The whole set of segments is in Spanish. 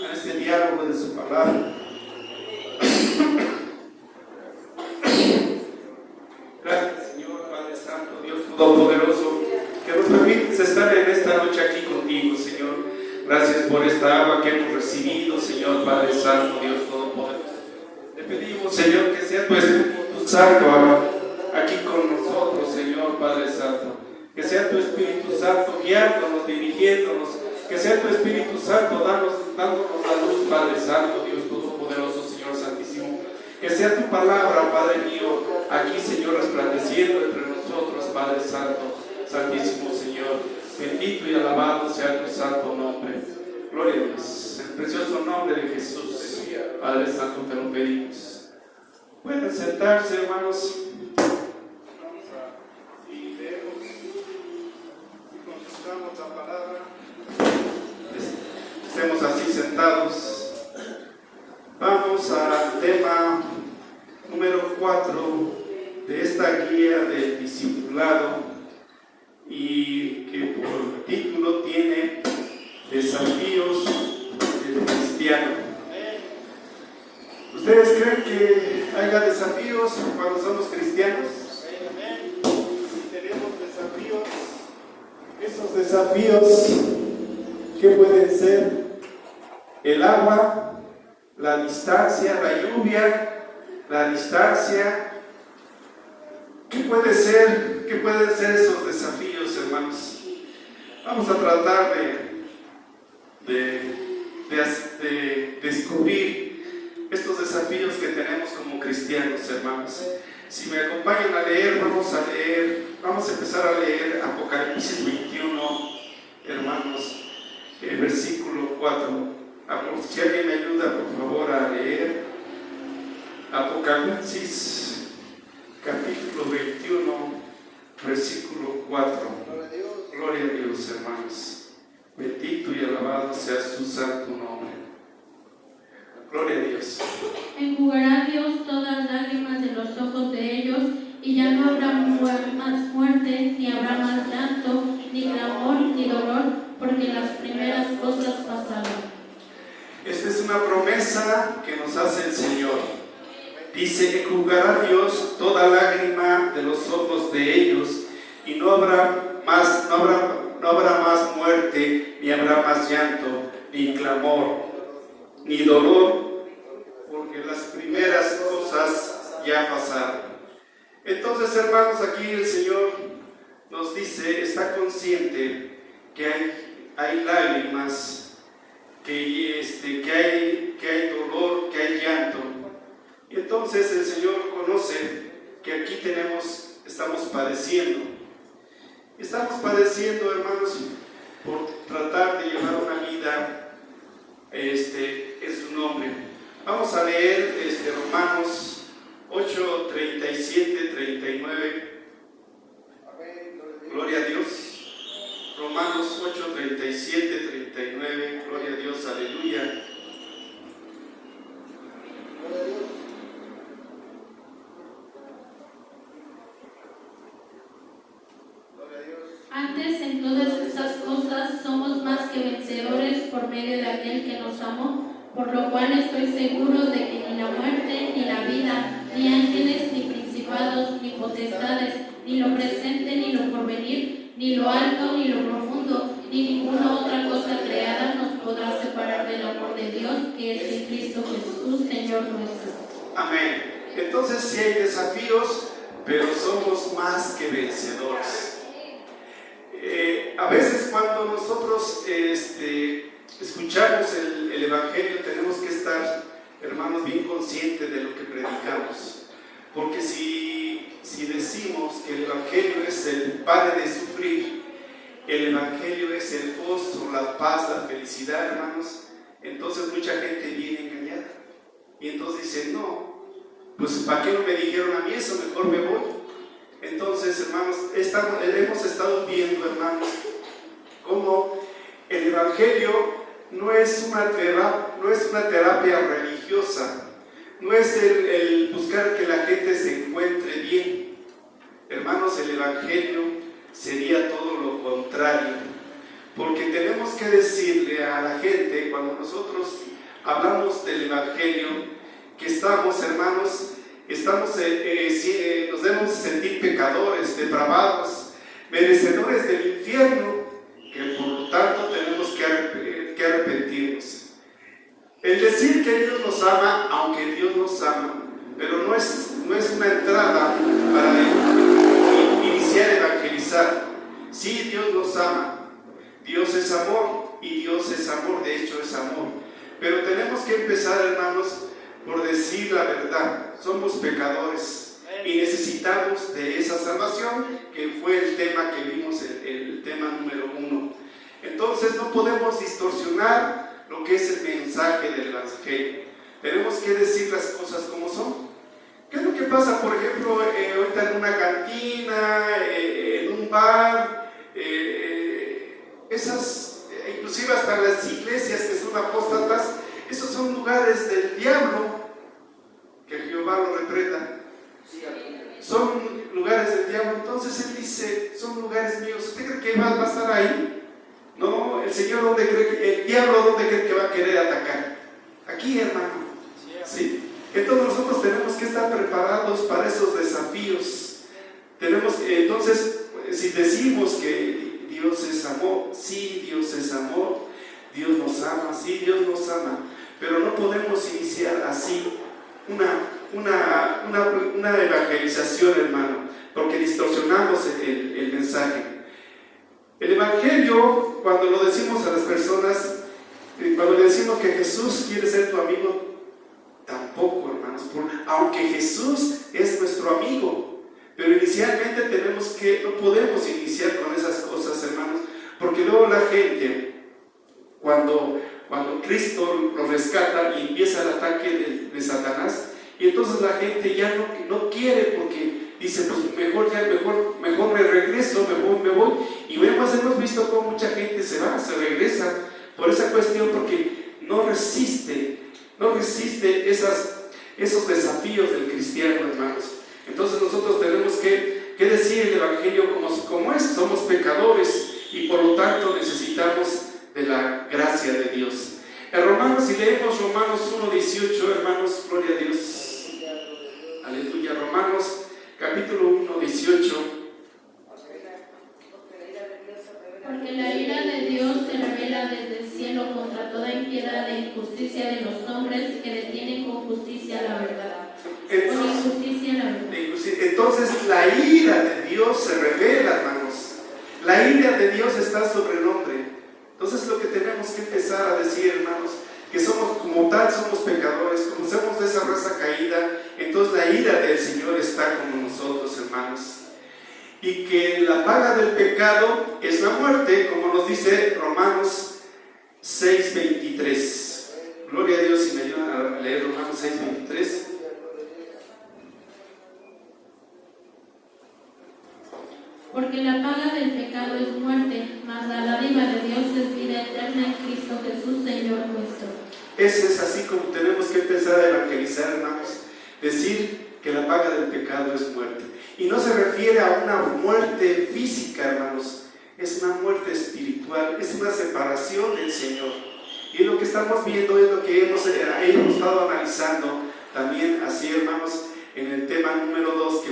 a este diálogo de su palabra. Gracias, Señor, Padre Santo, Dios Todopoderoso, que nos permites estar en esta noche aquí contigo, Señor. Gracias por esta agua que hemos recibido, Señor, Padre Santo, Dios Todopoderoso. Te pedimos, Señor, que sea tu Espíritu Santo aquí con nosotros, Señor, Padre Santo. Que sea tu Espíritu Santo guiándonos, dirigiéndonos. Que sea tu Espíritu Santo dándonos la luz, Padre Santo, Dios Todopoderoso, Señor Santísimo. Que sea tu palabra, Padre mío, aquí, Señor, resplandeciendo entre nosotros, Padre Santo, Santísimo, Señor. Bendito y alabado sea tu santo nombre. Gloria a Dios. En el precioso nombre de Jesús, Padre Santo, te lo pedimos. Pueden sentarse, hermanos. Y leemos y consultamos la palabra. Estemos así sentados. Vamos al tema número 4 de esta guía del discipulado, y que por título tiene Desafíos del Cristiano. ¿Ustedes creen que haya desafíos cuando somos cristianos? Si tenemos desafíos, esos desafíos, ¿qué pueden ser? El agua, la distancia, la lluvia, la distancia. ¿Qué puede ser? ¿Qué pueden ser esos desafíos, hermanos? Vamos a tratar de descubrir estos desafíos que tenemos como cristianos, hermanos. Si me acompañan a leer, vamos a empezar a leer Apocalipsis 21, hermanos, versículo 4. Si alguien me ayuda, por favor, a leer Apocalipsis capítulo 21, versículo 4. Gloria a Dios, hermanos. Bendito y alabado sea su santo nombre. Gloria a Dios. Enjugará Dios todas las lágrimas de los ojos de ellos, y ya no habrá más muerte, ni habrá más llanto, ni clamor, ni dolor, porque las primeras cosas pasaron. Esta es una promesa que nos hace el Señor. Dice: enjugará Dios toda lágrima de los ojos de ellos, y no habrá más muerte, ni habrá más llanto, ni clamor, ni dolor, porque las primeras cosas ya pasaron. Entonces, hermanos, aquí el Señor nos dice, está consciente que hay lágrimas, que hay dolor, que hay llanto. Y entonces el Señor conoce que aquí estamos padeciendo. Estamos padeciendo, hermanos, por tratar de llevar una vida en su nombre. Vamos a leer Romanos 8, 37, 39. Gloria a Dios. Romanos 8, 37, 39. Gloria a Dios, aleluya. Antes, en todas estas cosas, somos más que vencedores por medio de aquel que nos amó, por lo cual estoy seguro de que ni la muerte, ni la vida, ni ángeles, ni principados, ni potestades, ni lo presente, ni lo porvenir, ni lo alto, ni lo profundo, ni ninguna otra cosa creada nos podrá separar del amor de Dios, que es en Cristo Jesús, Señor nuestro. Amén. Entonces sí hay desafíos, pero somos más que vencedores. A veces cuando nosotros escuchamos el Evangelio, tenemos que estar, hermanos, bien conscientes de lo que predicamos. Porque si decimos que el Evangelio es el padre de sufrir, el Evangelio es el gozo, la paz, la felicidad, hermanos, entonces mucha gente viene engañada. Y entonces dicen, no, pues ¿para qué no me dijeron a mí eso? Mejor me voy. Entonces, hermanos, hemos estado viendo, hermanos, cómo el Evangelio no es una terapia religiosa, no es el buscar que la gente se encuentre bien. Hermanos, el Evangelio sería todo lo contrario, porque tenemos que decirle a la gente, cuando nosotros hablamos del Evangelio, que estamos, hermanos, nos debemos sentir pecadores, depravados, merecedores del infierno, que por lo tanto tenemos que arrepentirnos. El decir que Dios nos ama, aunque Dios nos ama, pero no es una entrada para iniciar a evangelizar. Sí, Dios nos ama, Dios es amor y Dios es amor, de hecho es amor. Pero tenemos que empezar, hermanos, por decir la verdad. Somos pecadores y necesitamos de esa salvación, que fue el tema que vimos, el tema número 1. Entonces no podemos distorsionar lo que es el mensaje del Evangelio. Tenemos que decir las cosas como son. ¿Qué es lo que pasa, por ejemplo, ahorita en una cantina, en un bar, inclusive hasta las iglesias que son apóstatas? Esos son lugares del diablo, que Jehová lo reprenda. Son lugares del diablo. Entonces él dice, son lugares míos. ¿Usted cree que va a estar ahí? No, el Señor, el diablo, ¿dónde cree que va a querer atacar? Aquí, hermano. Sí. Entonces nosotros tenemos que estar preparados para esos desafíos. Entonces, si decimos que Dios es amor, sí, Dios es amor, Dios nos ama, sí, Dios nos ama, pero no podemos iniciar así una evangelización, hermano, porque distorsionamos el mensaje. El Evangelio, cuando lo decimos a las personas, cuando le decimos que Jesús quiere ser tu amigo, tampoco, hermanos, aunque Jesús es nuestro amigo, pero inicialmente no podemos iniciar con esas cosas, hermanos, porque luego la gente, cuando Cristo lo rescata y empieza el ataque de Satanás, y entonces la gente ya no quiere, porque dice, pues mejor me regreso, me voy. Y hemos visto cómo mucha gente se regresa por esa cuestión, porque no resiste esos desafíos del cristiano, hermanos. Entonces nosotros tenemos que decir el Evangelio como es. Somos pecadores y por lo tanto necesitamos de la gracia de Dios. En Romanos, si leemos Romanos 1:18, hermanos, gloria a Dios. Aleluya. Romanos capítulo 1:18. Porque la ira de Dios se revela desde el cielo contra toda impiedad e injusticia de los hombres que detienen con justicia la verdad. Con injusticia la verdad. Entonces la ira de Dios se revela, hermanos. La ira de Dios está sobre el hombre. Entonces lo que tenemos que empezar a decir, hermanos, que somos pecadores, como somos de esa raza caída, entonces la ira del Señor está con nosotros, hermanos. Y que la paga del pecado es la muerte, como nos dice Romanos 6:23. Gloria a Dios, si me ayudan a leer Romanos 6:23. Porque la paga del pecado es muerte, mas la dádiva de Dios es vida eterna en Cristo Jesús, Señor nuestro. Ese es así como tenemos que empezar a evangelizar, hermanos. Decir que la paga del pecado es muerte. Y no se refiere a una muerte física, hermanos. Es una muerte espiritual, es una separación del Señor. Y lo que estamos viendo es lo que hemos estado analizando también así, hermanos, en el tema número 2,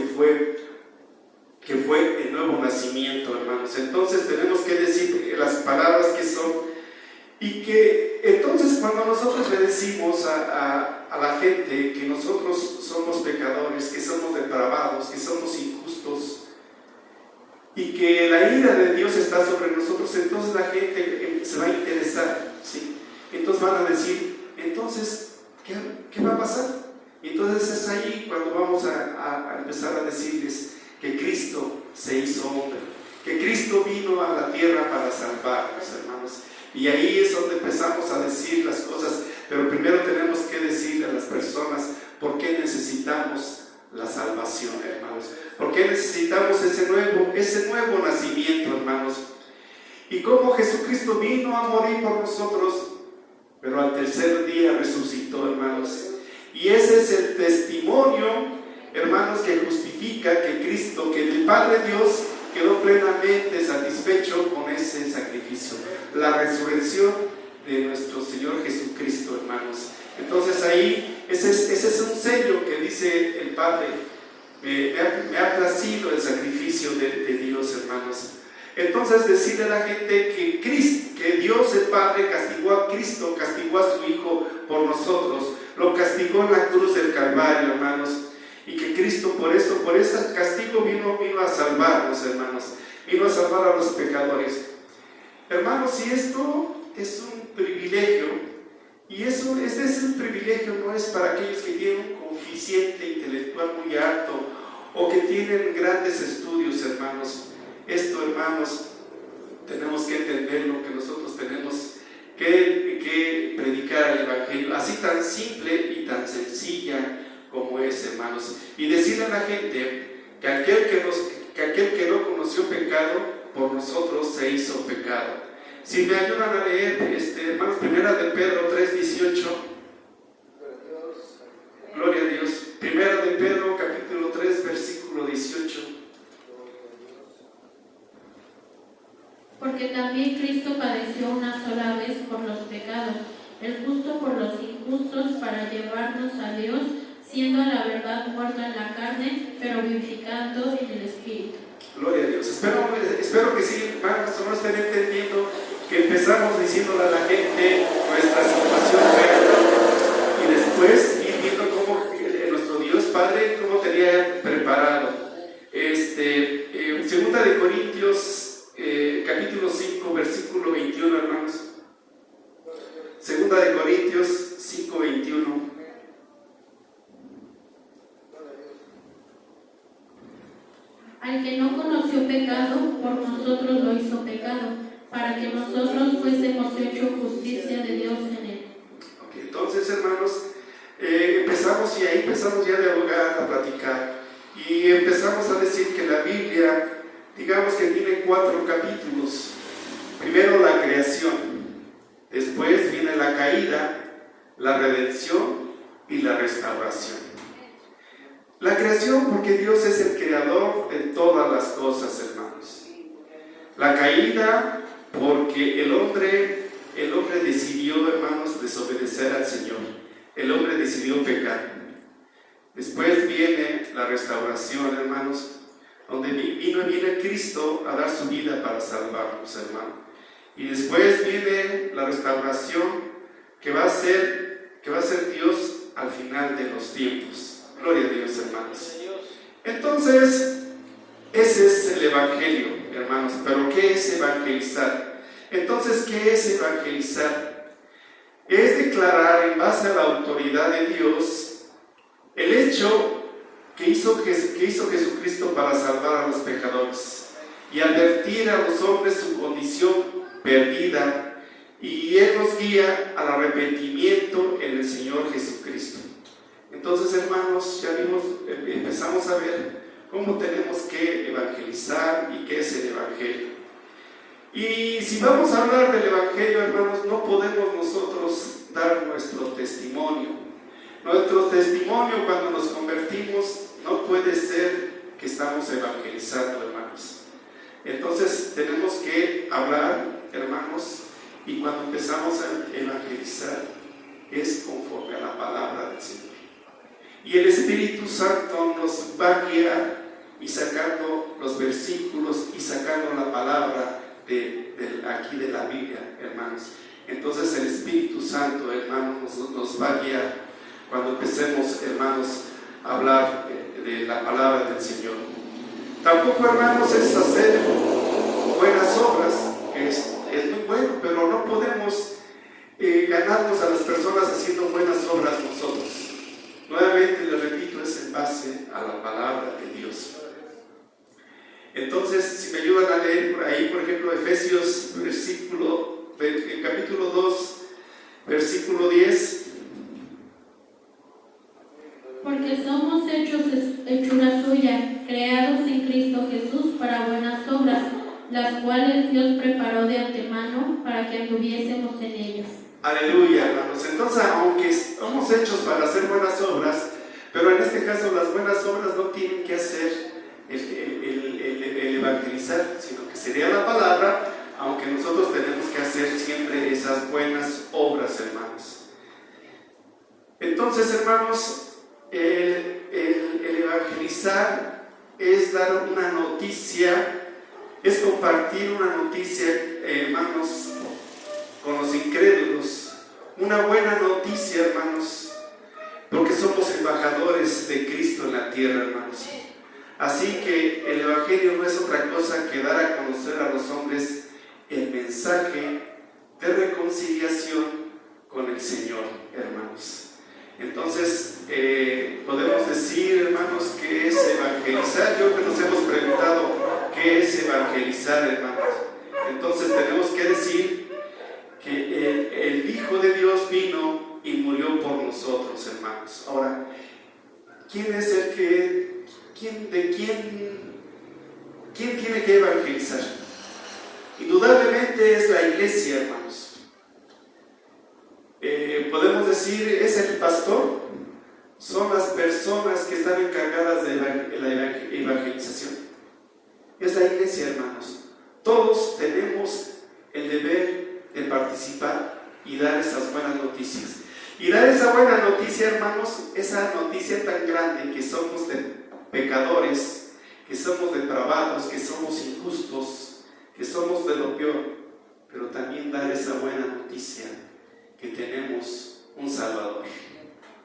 que fue el nuevo nacimiento, hermanos. Entonces tenemos que decir las palabras que son, y que entonces cuando nosotros le decimos a la gente que nosotros somos pecadores, que somos depravados, que somos injustos, y que la ira de Dios está sobre nosotros, entonces la gente se va a interesar, ¿sí? Entonces van a decir, entonces, ¿qué va a pasar? Y entonces es ahí cuando vamos a empezar a decirles que Cristo se hizo hombre, que Cristo vino a la tierra para salvarnos, hermanos. Y ahí es donde empezamos a decir las cosas, pero primero tenemos que decirle a las personas por qué necesitamos la salvación, hermanos. ¿Por qué necesitamos ese nuevo nacimiento, hermanos? Y cómo Jesucristo vino a morir por nosotros, pero al tercer día resucitó, hermanos. Y ese es el testimonio, hermanos, que justifica que Cristo, que el Padre Dios quedó plenamente satisfecho con ese sacrificio. La resurrección de nuestro Señor Jesucristo, hermanos. Entonces ahí, ese es un sello que dice el Padre, me ha placido el sacrificio de Dios, hermanos. Entonces decirle a la gente que Dios el Padre castigó a Cristo, castigó a su Hijo por nosotros, lo castigó en la cruz del Calvario, hermanos, y que Cristo por ese castigo vino a salvarnos, hermanos, vino a salvar a los pecadores. Hermanos, y esto es un privilegio, y este es un privilegio, no es para aquellos que tienen un coeficiente intelectual muy alto o que tienen grandes estudios, hermanos. Esto, hermanos, tenemos que entender lo que nosotros tenemos que predicar el Evangelio, así tan simple y tan sencilla como es, hermanos, y decirle a la gente que aquel que no conoció pecado, por nosotros se hizo pecado. Si me ayudan a leer, hermanos, primera de Pedro 3:18. Gloria a Dios. Primera de Pedro, capítulo 3, versículo 18. Porque también Cristo padeció una sola vez por los pecados, el justo por los injustos, para llevarnos a Dios, siendo a la verdad muerto en la carne, pero vivificando en el Espíritu. Gloria a Dios. Espero que sí, hermanos, no estén entendiendo que empezamos diciéndole a la gente nuestra situación real y después ir viendo cómo nuestro Dios Padre, cómo tenía preparado. Segunda de Corintios, capítulo 5, versículo 21, hermanos. Segunda de Corintios 5, 21. Al que no conoció pecado, por nosotros lo hizo pecado, para que nosotros fuésemos hecho justicia de Dios en él. Okay, entonces, hermanos, empezamos ya a dialogar, a platicar, y empezamos a decir que la Biblia, digamos que tiene 4 capítulos. Primero la creación, después viene la caída, la redención y la restauración. La creación, porque Dios es el creador de todas las cosas, hermanos. La caída, porque el hombre decidió, hermanos, desobedecer al Señor. El hombre decidió pecar. Después viene la restauración, hermanos, donde viene Cristo a dar su vida para salvarnos, hermanos. Y después viene la restauración que va a ser Dios al final de los tiempos. Gloria a Dios, hermanos. Entonces, ese es el Evangelio, hermanos. Pero ¿qué es evangelizar? Entonces, ¿qué es evangelizar? Es declarar en base a la autoridad de Dios el hecho que hizo Jesucristo para salvar a los pecadores y advertir a los hombres su condición perdida, y Él nos guía al arrepentimiento en el Señor Jesucristo. Entonces, hermanos, ya empezamos a ver cómo tenemos que evangelizar y qué es el Evangelio. Y si vamos a hablar del Evangelio, hermanos, no podemos nosotros dar nuestro testimonio. Nuestro testimonio cuando nos convertimos no puede ser que estamos evangelizando, hermanos. Entonces tenemos que hablar, hermanos, y cuando empezamos a evangelizar es conforme a la palabra del Señor. Y el Espíritu Santo nos va a guiar y sacando los versículos y sacando la palabra aquí de la Biblia, hermanos. Entonces el Espíritu Santo, hermanos, nos va a guiar cuando empecemos, hermanos, a hablar de la palabra del Señor. Tampoco, hermanos, es hacer buenas obras, es muy bueno, pero no podemos ganarnos a las personas haciendo buenas obras nosotros. Nuevamente les repito, es en base a la palabra de Dios. Entonces, si me ayudan a leer por ahí, por ejemplo, Efesios capítulo 2, versículo 10. Porque somos hechura suya, creados en Cristo Jesús para buenas obras, las cuales Dios preparó de antemano para que anduviésemos en ellas. Aleluya, hermanos. Entonces, aunque estamos hechos para hacer buenas obras, pero en este caso las buenas obras no tienen que hacer el evangelizar, sino que sería la palabra, aunque nosotros tenemos que hacer siempre esas buenas obras, hermanos. Entonces, hermanos, el evangelizar es dar una noticia, es compartir una noticia, hermanos, con los incrédulos. Una buena noticia, hermanos, porque somos embajadores de Cristo en la tierra, hermanos. Así que el evangelio no es otra cosa que dar a conocer a los hombres el mensaje de reconciliación con el Señor, hermanos. Entonces, podemos decir, hermanos, ¿qué es evangelizar? Yo creo que nos hemos preguntado ¿qué es evangelizar, hermanos? Entonces tenemos que decir que el Hijo de Dios vino y murió por nosotros, hermanos. Ahora, ¿quién es el que, quién tiene que evangelizar? Indudablemente es la iglesia, hermanos. Podemos decir, ¿es el pastor? Son las personas que están encargadas de la evangelización. Es la iglesia, hermanos. Todos tenemos el deber de participar y dar esas buenas noticias. Y dar esa buena noticia, hermanos, esa noticia tan grande que somos pecadores, que somos depravados, que somos injustos, que somos de lo peor, pero también dar esa buena noticia que tenemos un Salvador.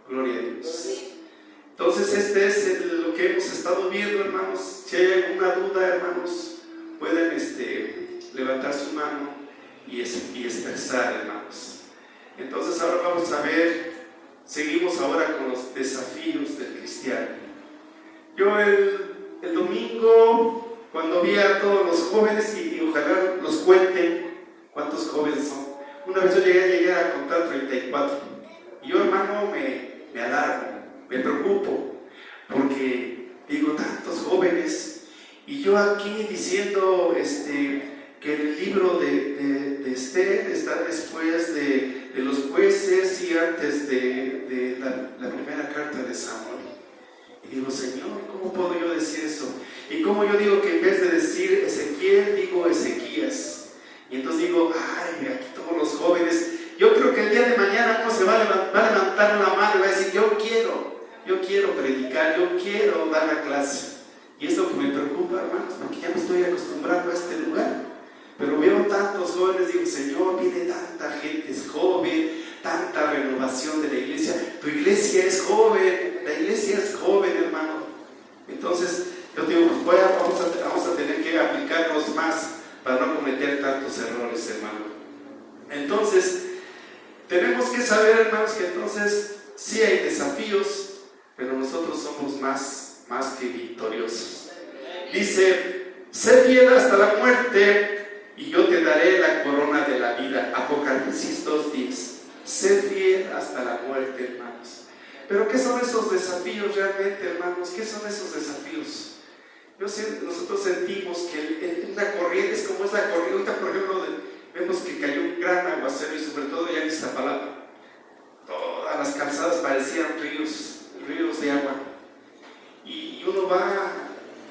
Gloria a Dios. Entonces este es lo que hemos estado viendo, hermanos. Si hay alguna duda, hermanos, pueden levantar su mano y expresar, hermanos. Entonces ahora vamos a ver, seguimos ahora con los desafíos del cristiano. Yo el domingo, cuando vi a todos los jóvenes, y ojalá los cuenten cuántos jóvenes son. Una vez yo llegué a contar 34. Y yo, hermano, me alarmo, me preocupo, porque digo, tantos jóvenes, y yo aquí diciendo que el libro de Esther está después de los jueces y antes de la primera carta de Samuel. Y digo, Señor, ¿cómo puedo yo decir eso? Y cómo yo digo que en vez de decir Ezequiel, digo Ezequías. Y entonces digo, ay, aquí todos los jóvenes, yo creo que el día de mañana uno se va a levantar una mano y va a decir, yo quiero predicar, yo quiero dar la clase. Y es lo que me preocupa, hermanos, porque ya me estoy acostumbrando a este lugar. Pero veo tantos jóvenes, digo, Señor, viene tanta gente, es joven, tanta renovación de la iglesia. Tu iglesia es joven, la iglesia es joven, hermano. Entonces, yo digo, pues vamos a tener que aplicarnos más para no cometer tantos errores, hermano. Entonces, tenemos que saber, hermanos, que entonces sí hay desafíos, pero nosotros somos más que victoriosos. Dice, sé fiel hasta la muerte y yo te daré la corona de la vida. Apocalipsis 2:10. Sé fiel hasta la muerte, hermanos. Pero ¿qué son esos desafíos realmente, hermanos? ¿Qué son esos desafíos? Nosotros sentimos que una corriente es como es la corriente. Ahorita, por ejemplo, vemos que cayó un gran aguacero y sobre todo ya en Iztapalapa. Todas las calzadas parecían ríos de agua. Y uno va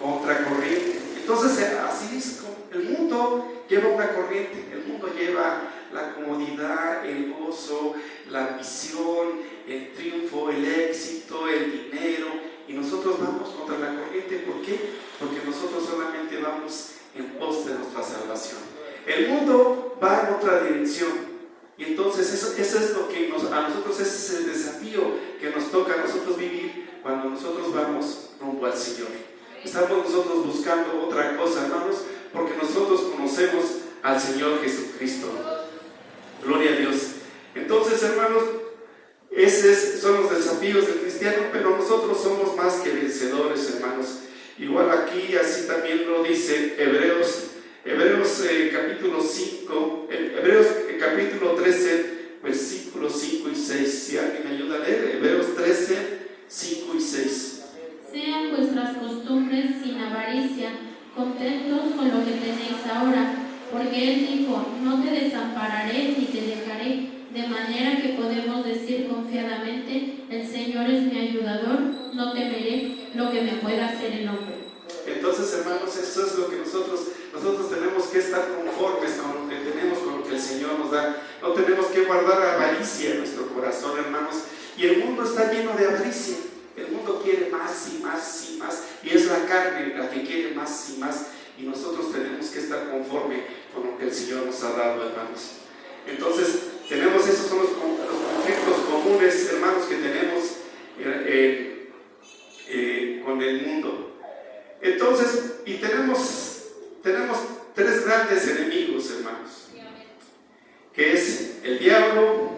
contra corriente. Entonces, así es como el mundo lleva una corriente. El mundo lleva la comodidad, el gozo, la ambición, el triunfo, el éxito, el dinero. Y nosotros vamos contra la corriente. ¿Por qué? Porque nosotros solamente vamos en pos de nuestra salvación. El mundo va en otra dirección. Y entonces eso es lo que a nosotros, ese es el desafío que nos toca a nosotros vivir cuando nosotros vamos rumbo al Señor. Estamos nosotros buscando otra cosa, hermanos, porque nosotros conocemos al Señor Jesucristo. Gloria a Dios. Entonces, hermanos, esos son los desafíos del cristiano, pero nosotros somos más que vencedores, hermanos. Igual aquí, así también lo dice Hebreos capítulo 5, Hebreos capítulo 13, versículos 5 y 6. Si alguien me ayuda a leer, Hebreos 13, 5 y 6. Sean vuestras costumbres sin avaricia, contentos con lo que tenéis ahora, porque Él dijo, no te desampararé ni te dejaré, de manera que podemos decir confiadamente, el Señor es mi ayudador, no temeré lo que me pueda hacer el hombre. Entonces, hermanos, eso es lo que nosotros nosotros tenemos que estar conformes con lo que tenemos, con lo que el Señor nos da. No tenemos que guardar avaricia en nuestro corazón, hermanos. Y el mundo está lleno de avaricia. El mundo quiere más y más y más. Y es la carne la que quiere más y más. Y nosotros tenemos que estar conforme con lo que el Señor nos ha dado, hermanos. Entonces, esos son los conflictos comunes, hermanos, que tenemos con el mundo. Entonces, y tenemos tres grandes enemigos, hermanos, que es el diablo,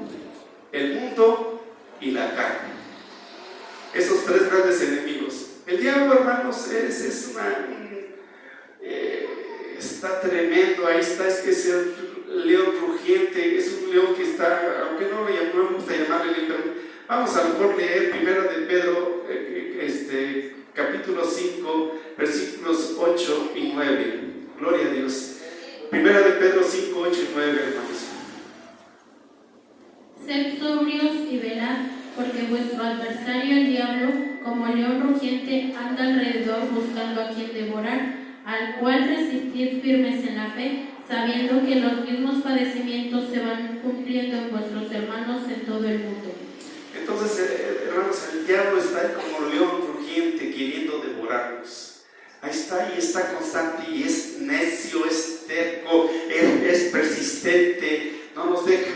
el mundo y la carne. Esos tres grandes enemigos. El diablo, hermanos, está tremendo. Ahí está, es que es el león rugiente, es un león que está, aunque no me gusta llamarle león, pero vamos a lo mejor leer 1 de Pedro, capítulo 5, versículos 8 y 9. Gloria a Dios. 1 de Pedro 5, 8 y 9, hermanos. Sed sobrios y velad, porque vuestro adversario el diablo, como león rugiente, anda alrededor buscando a quien devorar, al cual resistid firmes en la fe, sabiendo que los mismos padecimientos se van cumpliendo en vuestros hermanos en todo el mundo. Entonces, hermanos, el diablo está ahí como león rugiente queriendo devorarnos. Ahí está y está constante y es necio, es terco, es persistente, no nos deja.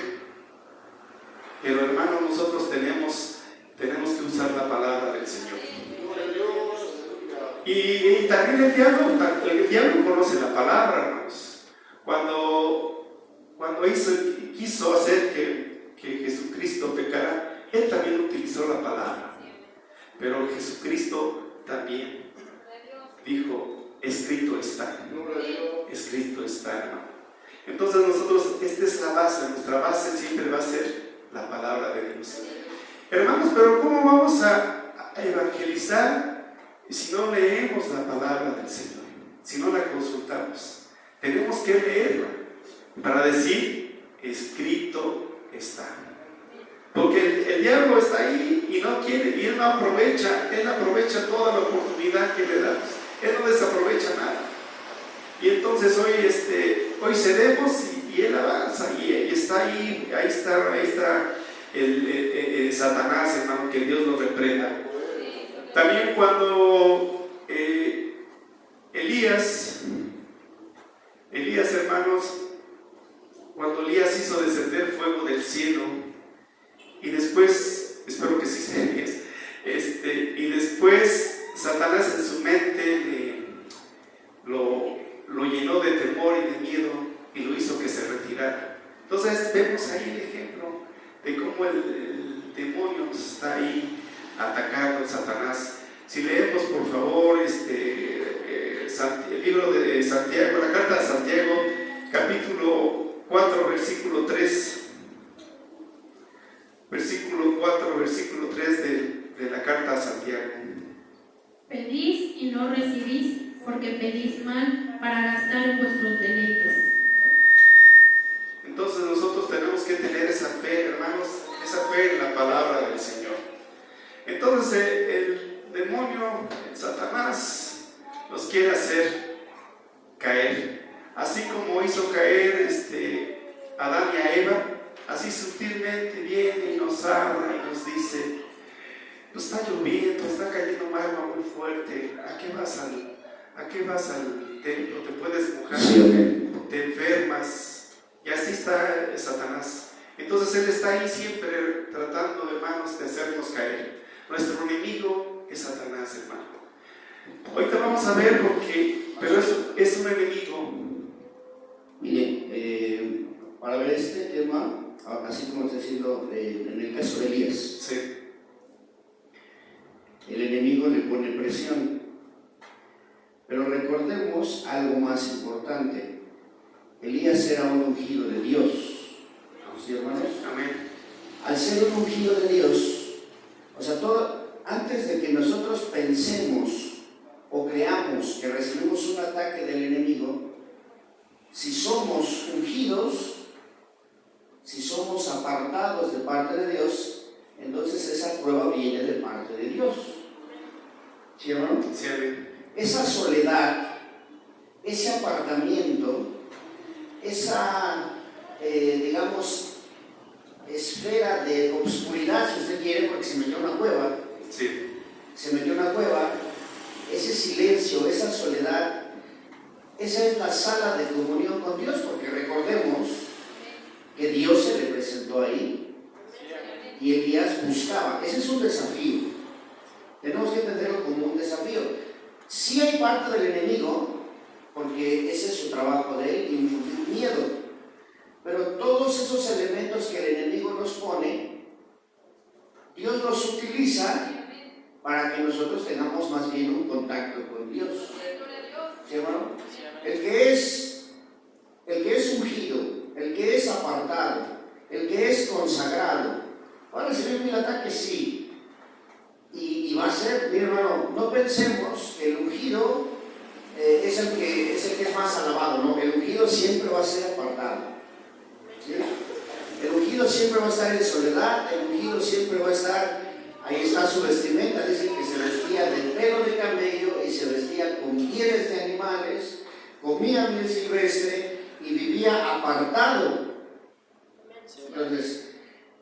Pero, hermanos, nosotros tenemos que usar la palabra del Señor. Y también el diablo conoce la palabra, hermanos. Cuando quiso hacer que Jesucristo pecara, él también utilizó la palabra. Pero Jesucristo también dijo, escrito está. Escrito está, hermano. Entonces nosotros, esta es la base, nuestra base siempre va a ser la palabra de Dios. Hermanos, pero ¿cómo vamos a evangelizar si no leemos la palabra del Señor? Si no la consultamos. Tenemos que leerla para decir, escrito está. Porque el diablo está ahí y no quiere, y él aprovecha toda la oportunidad que le damos. Él no desaprovecha nada. Y entonces hoy cedemos y él avanza y está ahí está el Satanás, hermano, que Dios lo reprenda. También cuando Elías, hermanos, cuando Elías hizo descender fuego del cielo, y después, espero que sí sea Elías, y después Satanás en su mente lo llenó de temor y de miedo y lo hizo que se retirara. Entonces vemos ahí el ejemplo de cómo el demonio nos está ahí atacando, Satanás. Si leemos por favor el libro de Santiago, la carta de Santiago, capítulo 4, versículo 3. Versículo 4, versículo 3 de la carta a Santiago. Pedís y no recibís, porque pedís mal para gastar en vuestros deleites. Entonces nosotros tenemos que tener esa fe, hermanos, esa fe en la palabra del Señor. Entonces el demonio, el Satanás, nos quiere hacer caer. Así como hizo caer a Adán y a Eva, así sutilmente viene y nos habla y nos dice, no está lloviendo, está cayendo agua muy fuerte, ¿a qué vas al templo? Te puedes mojar, sí, te enfermas. Y así está Satanás. Entonces él está ahí siempre tratando, hermanos, de hacernos caer. Nuestro enemigo es Satanás, hermano. Ahorita vamos a ver pero es un enemigo. Mire, para ver este tema, así como está diciendo en el caso de Elías, sí, el enemigo le pone presión. Pero recordemos algo más importante. Elías era un ungido de Dios. ¿Sí, hermanos? Amén. Al ser un ungido de Dios, o sea, antes de que nosotros pensemos o creamos que recibimos un ataque del enemigo, si somos ungidos, si somos apartados de parte de Dios, entonces esa prueba viene de parte de Dios. ¿Sí, hermano? Sí, amén. Esa soledad ese apartamiento, esa, digamos, esfera de obscuridad, si usted quiere, porque se metió en una cueva, ese silencio, esa soledad, esa es la sala de comunión con Dios, porque recordemos que Dios se le presentó ahí y Elías buscaba. Ese es un desafío, tenemos que entenderlo como un desafío. Sí hay parte del enemigo, porque ese es su trabajo de él, infundir miedo, pero todos esos elementos que el enemigo nos pone, Dios los utiliza para que nosotros tengamos más bien un contacto con Dios. ¿Sí, hermano? El que es ungido, el que es apartado, el que es consagrado, ¿va a recibir mil ataques? Sí. Y va a ser, mi hermano, no pensemos que el ungido es el que es más alabado, ¿no? El ungido siempre va a ser apartado. ¿Sí? El ungido siempre va a estar en soledad, el ungido siempre va a estar, ahí está su vestimenta, dice que se vestía de pelo de camello y se vestía con pieles de animales, comía miel silvestre y vivía apartado. Entonces,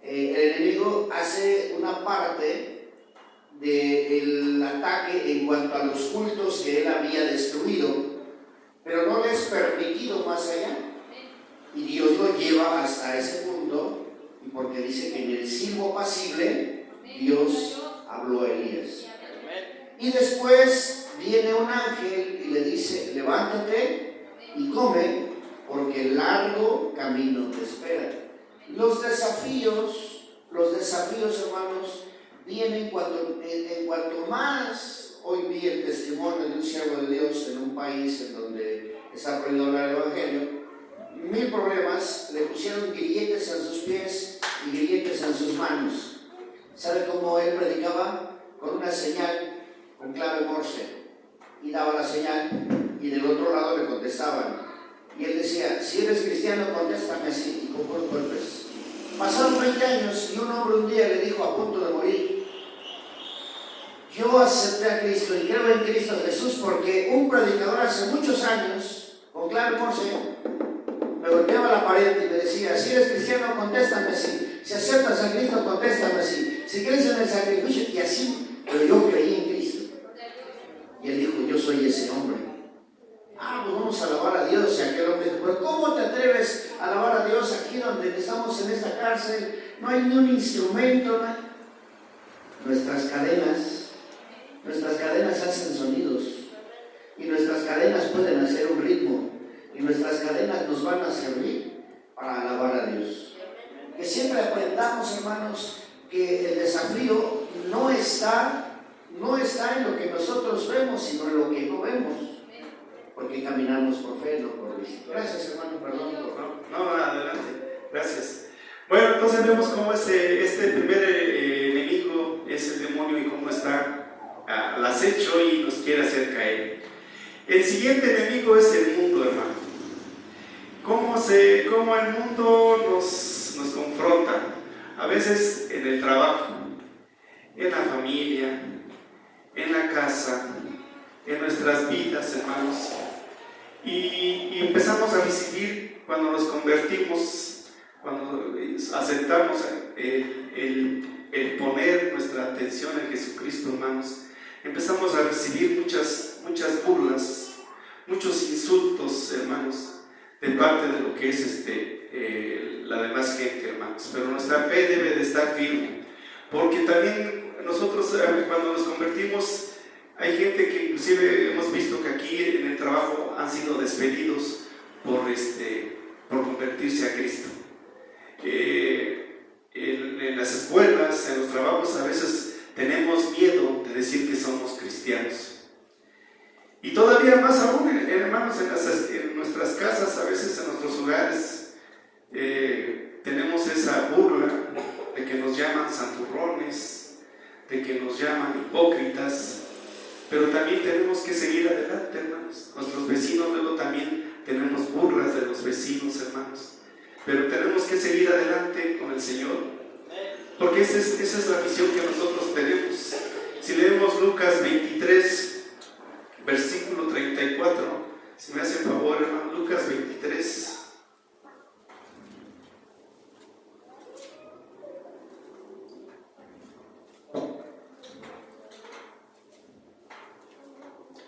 el enemigo hace una parte del ataque en cuanto a los cultos que él había destruido, pero no le es permitido más allá. Y Dios lo lleva hasta ese punto, y porque dice que en el silbo pasible Dios habló a Elías. Y después viene un ángel y le dice: levántate y come, porque el largo camino te espera. Los desafíos, hermanos, vienen en cuanto más. Hoy vi el testimonio de un siervo de Dios en un país en donde está prohibido hablar el evangelio. 1000 problemas, le pusieron grilletes en sus pies y grilletes en sus manos. ¿Sabe cómo él predicaba? Con una señal, con clave Morse, y daba la señal y del otro lado le contestaban. Y él decía: si eres cristiano, contéstame así, y con puros golpes. Pasaron 20 años y un hombre un día le dijo, a punto de morir: yo acepté a Cristo y creo en Cristo Jesús porque un predicador hace muchos años, con clave Morse, me golpeaba la pared y me decía: si eres cristiano, contéstame así; si aceptas a Cristo, contéstame así; si crees en el sacrificio, y así. Pero yo creí en Cristo. Y él dijo: yo soy ese hombre. Pues vamos a alabar a Dios. Y aquel hombre dijo: pero ¿cómo te atreves a alabar a Dios aquí donde estamos en esta cárcel? No hay ni un instrumento, ¿no? Nuestras cadenas hacen sonidos, y nuestras cadenas pueden hacer un ritmo, y nuestras cadenas nos van a servir para alabar a Dios. Que siempre aprendamos, hermanos, que el desafío no está en lo que nosotros vemos, sino en lo que no vemos, porque caminamos por fe, no por vista. Gracias, hermano, perdón. No, adelante, gracias. Bueno, entonces vemos cómo este primer enemigo es el demonio y cómo está al acecho y nos quiere hacer caer. El siguiente enemigo es el mundo, hermano. Cómo el mundo nos confronta, a veces en el trabajo, en la familia, en la casa, en nuestras vidas, hermanos. Y empezamos a recibir cuando nos convertimos, cuando aceptamos el poner nuestra atención en Jesucristo, hermanos. Empezamos a recibir muchas burlas, muchos insultos, hermanos, de parte de lo que es la demás gente, hermanos. Pero nuestra fe debe de estar firme, porque también nosotros cuando nos convertimos, hay gente que inclusive hemos visto que aquí en el trabajo han sido despedidos por convertirse a Cristo. En las escuelas, en los trabajos, a veces tenemos miedo de decir que somos cristianos. Y todavía más aún, hermanos, en nuestras casas, a veces en nuestros hogares, tenemos esa burla de que nos llaman santurrones, de que nos llaman hipócritas. Pero también tenemos que seguir adelante, hermanos. Nuestros vecinos luego también tenemos burlas de los vecinos, hermanos. Pero tenemos que seguir adelante con el Señor, porque esa es la misión que nosotros tenemos. Si leemos Lucas 23, versículo 34, Si me hacen favor, hermano, Lucas 23.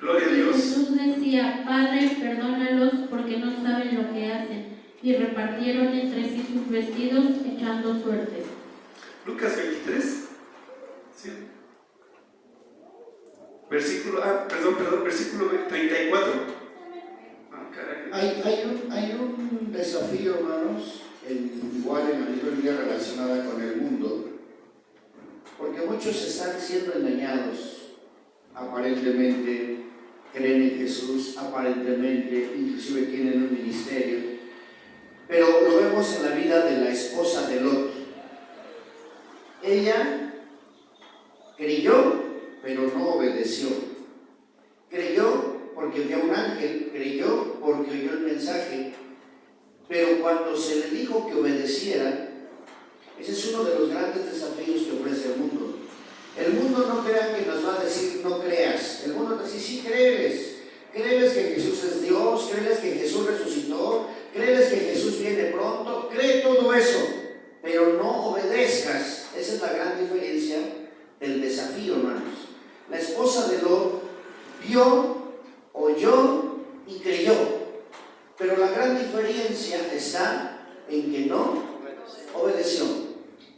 Gloria a Y Dios. Jesús decía: Padre, perdónalos porque no saben lo que hacen. Y repartieron entre sí sus vestidos echando suertes. Lucas 23. ¿Sí? Versículo 34. Ah, caray. Hay un desafío, hermanos, igual en la misma vida relacionada con el mundo, porque muchos están siendo engañados, aparentemente creen en Jesús, aparentemente inclusive tienen un ministerio, pero lo vemos en la vida de la esposa de Lot. Ella creyó, pero no obedeció. Creyó porque vio a un ángel, creyó porque oyó el mensaje, pero cuando se le dijo que obedeciera, ese es uno de los grandes desafíos que ofrece el mundo. El mundo no crea que nos va a decir no creas. El mundo te dice sí, créeles que Jesús es Dios, créeles que Jesús resucitó, créeles que Jesús viene pronto, cree todo eso, pero no obedezcas. Esa es la gran diferencia del desafío, hermanos. La esposa de Lot vio, oyó y creyó, pero la gran diferencia está en que no obedeció.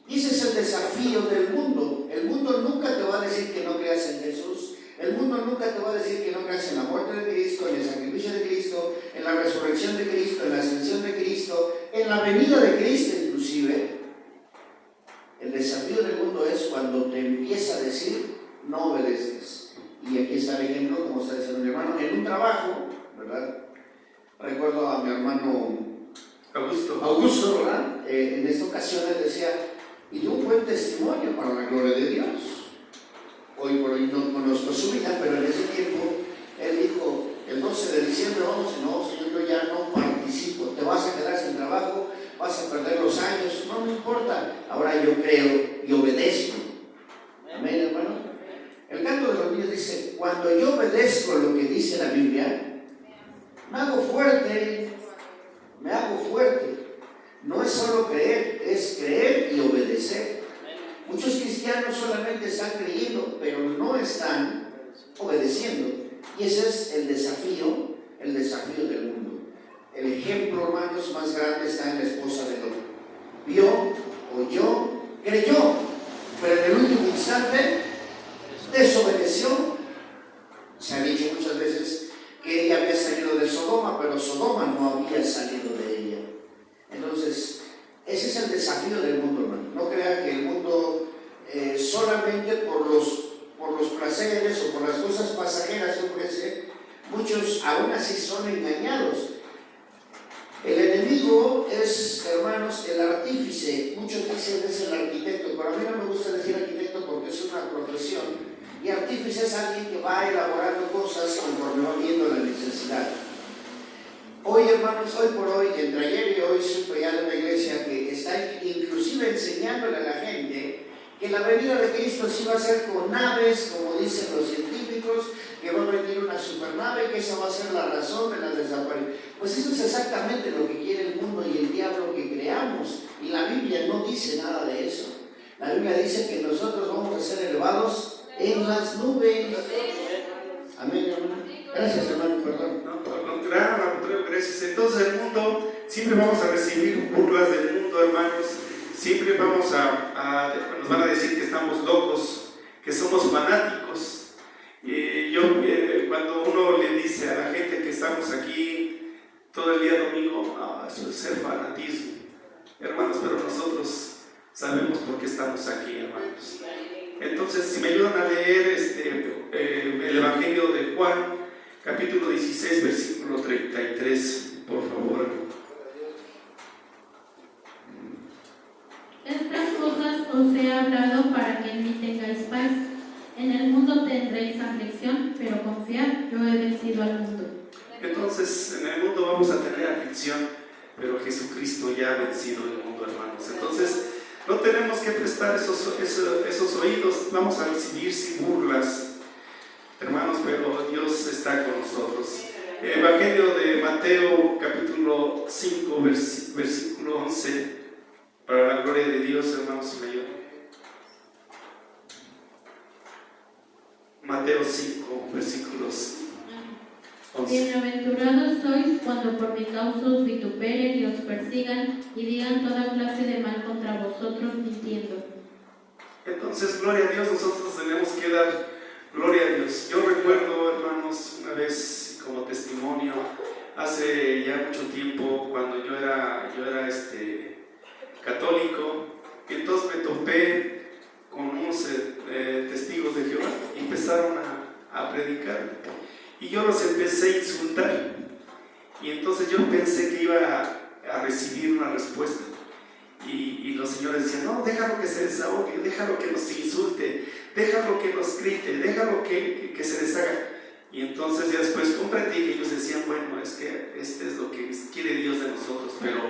Y ese es el desafío del mundo. El mundo nunca te va a decir que no creas en Jesús. El mundo nunca te va a decir que no creas en la muerte de Cristo, en el sacrificio de Cristo, en la resurrección de Cristo, en la ascensión de Cristo, en la venida de Cristo inclusive. El desafío del mundo es cuando te empieza a decir no obedezcas. Y aquí está el ejemplo, como está diciendo mi hermano, en un trabajo, ¿verdad? Recuerdo a mi hermano Augusto, ¿verdad? En esta ocasión él decía, y dio un buen testimonio para la gloria de Dios. Hoy por hoy no conozco su vida, pero en ese tiempo él dijo, el 12 de diciembre vamos, y no, Señor, yo ya no participo, te vas a quedar sin trabajo, vas a perder los años, no me importa, ahora yo creo y obedezco. Amén, hermano. El canto de los niños dice, cuando yo obedezco lo que dice la Biblia, me hago fuerte. No es solo creer, es creer y obedecer. Muchos cristianos solamente están creyendo, pero no están obedeciendo. Y ese es el desafío del mundo. El ejemplo, hermanos, más grande está en la esposa de Lot. Vio, oyó, creyó, pero en el último instante desobedeció. Se ha dicho muchas veces que ella había salido de Sodoma, pero Sodoma no había salido de ella. Entonces, ese es el desafío del mundo, hermano. No crean que el mundo solamente por los placeres o por las cosas pasajeras que ofrece, muchos aún así son engañados. El enemigo es, hermanos, el artífice. Muchos dicen es el arquitecto, pero a mí no me gusta decir arquitecto porque es una profesión. Y artífice es alguien que va elaborando cosas conforme va viendo la necesidad. Hoy, hermanos, hoy por hoy, entre ayer y hoy, supe ya de una iglesia que está inclusive enseñándole a la gente que la venida de Cristo sí va a ser con naves, como dicen los científicos, que va a venir una supernave, que esa va a ser la razón de la desaparición. Pues eso es exactamente lo que quiere el mundo y el diablo, que creamos. Y la Biblia no dice nada de eso. La Biblia dice que nosotros vamos a ser elevados en las nubes. Amén, hermano. Gracias, hermano, perdón. No, al contrario, gracias. Entonces el mundo, siempre vamos a recibir burlas del mundo, hermanos. Siempre nos van a decir que estamos locos, que somos fanáticos. Cuando uno le dice a la gente que estamos aquí todo el día domingo, no, eso es ser fanatismo. Hermanos, pero nosotros sabemos por qué estamos aquí, hermanos. Entonces, si me ayudan a leer el Evangelio de Juan, capítulo 16, versículo 33, por favor. Estas cosas os he hablado para que en mí tengáis paz. En el mundo tendréis aflicción, pero confiad, yo he vencido al mundo. Entonces, en el mundo vamos a tener aflicción, pero Jesucristo ya ha vencido el mundo, hermanos. Entonces, no tenemos que prestar esos oídos, vamos a recibir sin burlas, hermanos, pero Dios está con nosotros. Evangelio de Mateo, capítulo 5, versículo 11, para la gloria de Dios, hermanos, me ayudan. Mateo 5, versículos 11. Bienaventurados sois cuando por mi causa os vituperen y os persigan y digan toda clase de mal contra vosotros mintiendo. Entonces, gloria a Dios, nosotros tenemos que dar gloria a Dios. Yo recuerdo, hermanos, una vez como testimonio, hace ya mucho tiempo, cuando yo era católico, entonces me topé con unos testigos de Jehová y empezaron a predicar. Y yo los empecé a insultar. Y entonces yo pensé que iba a recibir una respuesta. Y los señores decían, no, déjalo que se desahogue, déjalo que nos insulte, déjalo que nos grite, déjalo que se deshaga. Y entonces ya después comprendí que ellos decían, bueno, es que este es lo que quiere Dios de nosotros. Pero,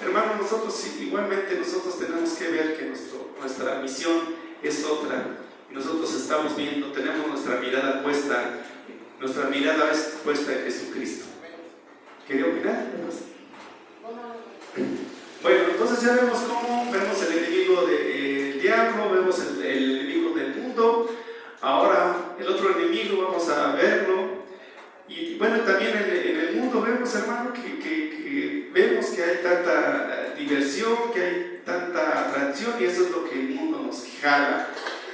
hermanos, nosotros igualmente nosotros tenemos que ver que nuestra misión es otra. Y nosotros estamos viendo, tenemos nuestra mirada puesta en Jesucristo. ¿Quería opinar? Bueno, entonces ya vemos cómo vemos el enemigo del diablo, vemos el enemigo del mundo. Ahora el otro enemigo vamos a verlo. Y bueno, también en el mundo vemos, hermano, que vemos que hay tanta diversión, que hay tanta atracción, y eso es lo que el mundo nos jala,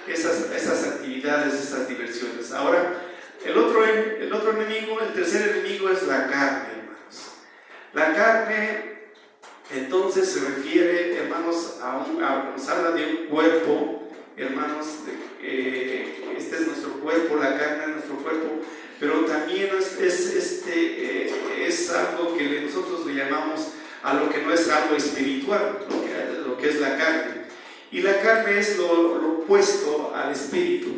esas actividades, esas diversiones. Ahora, el otro enemigo, el tercer enemigo es la carne, hermanos. La carne, entonces, se refiere, hermanos, nos habla de un cuerpo, hermanos, este es nuestro cuerpo, la carne es nuestro cuerpo, pero también es algo que nosotros le llamamos a lo que no es algo espiritual, lo que es la carne. Y la carne es lo opuesto al espíritu.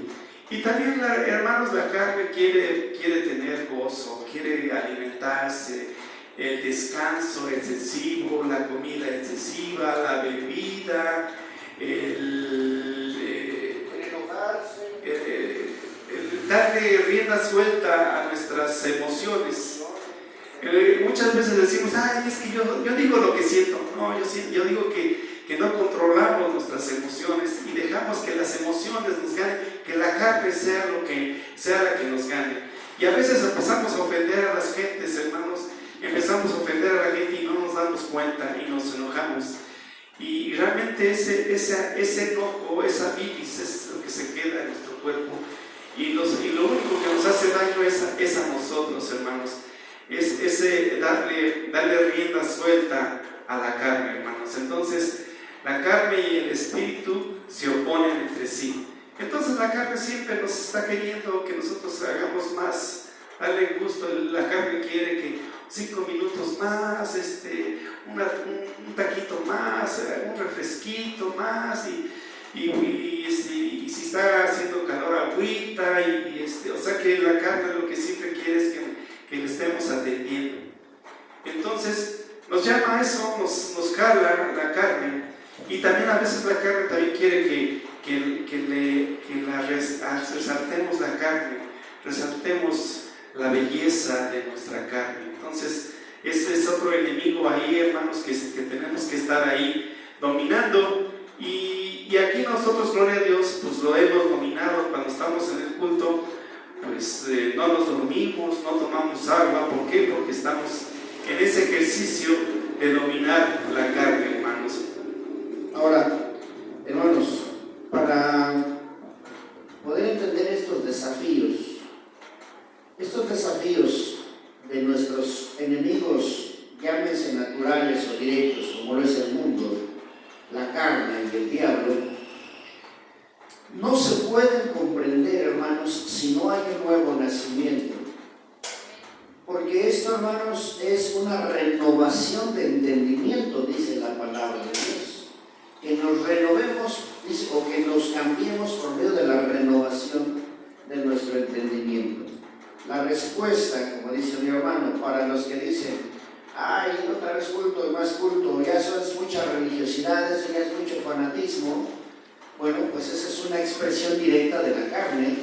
Y también, hermanos, la carne quiere tener gozo, quiere alimentarse, el descanso excesivo, la comida excesiva, la bebida, darle rienda suelta a nuestras emociones. Muchas veces decimos, ay, es que yo digo lo que siento. No, yo digo que no controlamos nuestras emociones y dejamos que las emociones nos ganen, que la carne sea la que nos gane. Y a veces empezamos a ofender a las gentes, hermanos, empezamos a ofender a la gente y no nos damos cuenta y nos enojamos. Y realmente ese enojo, esa bilis es lo que se queda en nuestro cuerpo. Y lo único que nos hace daño es a nosotros, hermanos. Es ese darle rienda suelta a la carne, hermanos. Entonces, la carne y el espíritu se oponen entre sí. Entonces, la carne siempre nos está queriendo que nosotros hagamos más, darle gusto. La carne quiere que 5 minutos más, un taquito más, un refresquito más, y si está haciendo calor, agüita, o sea que la carne lo que siempre quiere es que le estemos atendiendo. Entonces nos llama a eso, nos jala la carne, y también a veces la carne también quiere que resaltemos la carne, resaltemos la belleza de nuestra carne. Entonces ese es otro enemigo ahí, hermanos, que tenemos que estar ahí dominando. Y aquí nosotros, gloria a Dios, pues lo hemos dominado. Cuando estamos en el culto, pues no nos dormimos, no tomamos agua. ¿Por qué? Porque estamos en ese ejercicio de dominar la carne, hermanos. Ahora, hermanos, para poder entender estos desafíos de nuestros enemigos, llámense naturales o directos, como lo es el mundo, la carne y el diablo, no se pueden comprender, hermanos, si no hay un nuevo nacimiento. Porque esto, hermanos, es una renovación de entendimiento, dice la palabra de Dios. Que nos renovemos, dice, o que nos cambiemos por medio de la renovación de nuestro entendimiento. La respuesta, como dice mi hermano, para los que dicen, ay, otra vez culto y más culto, ya eso es mucha religiosidad, eso ya es mucho fanatismo. Bueno, pues esa es una expresión directa de la carne.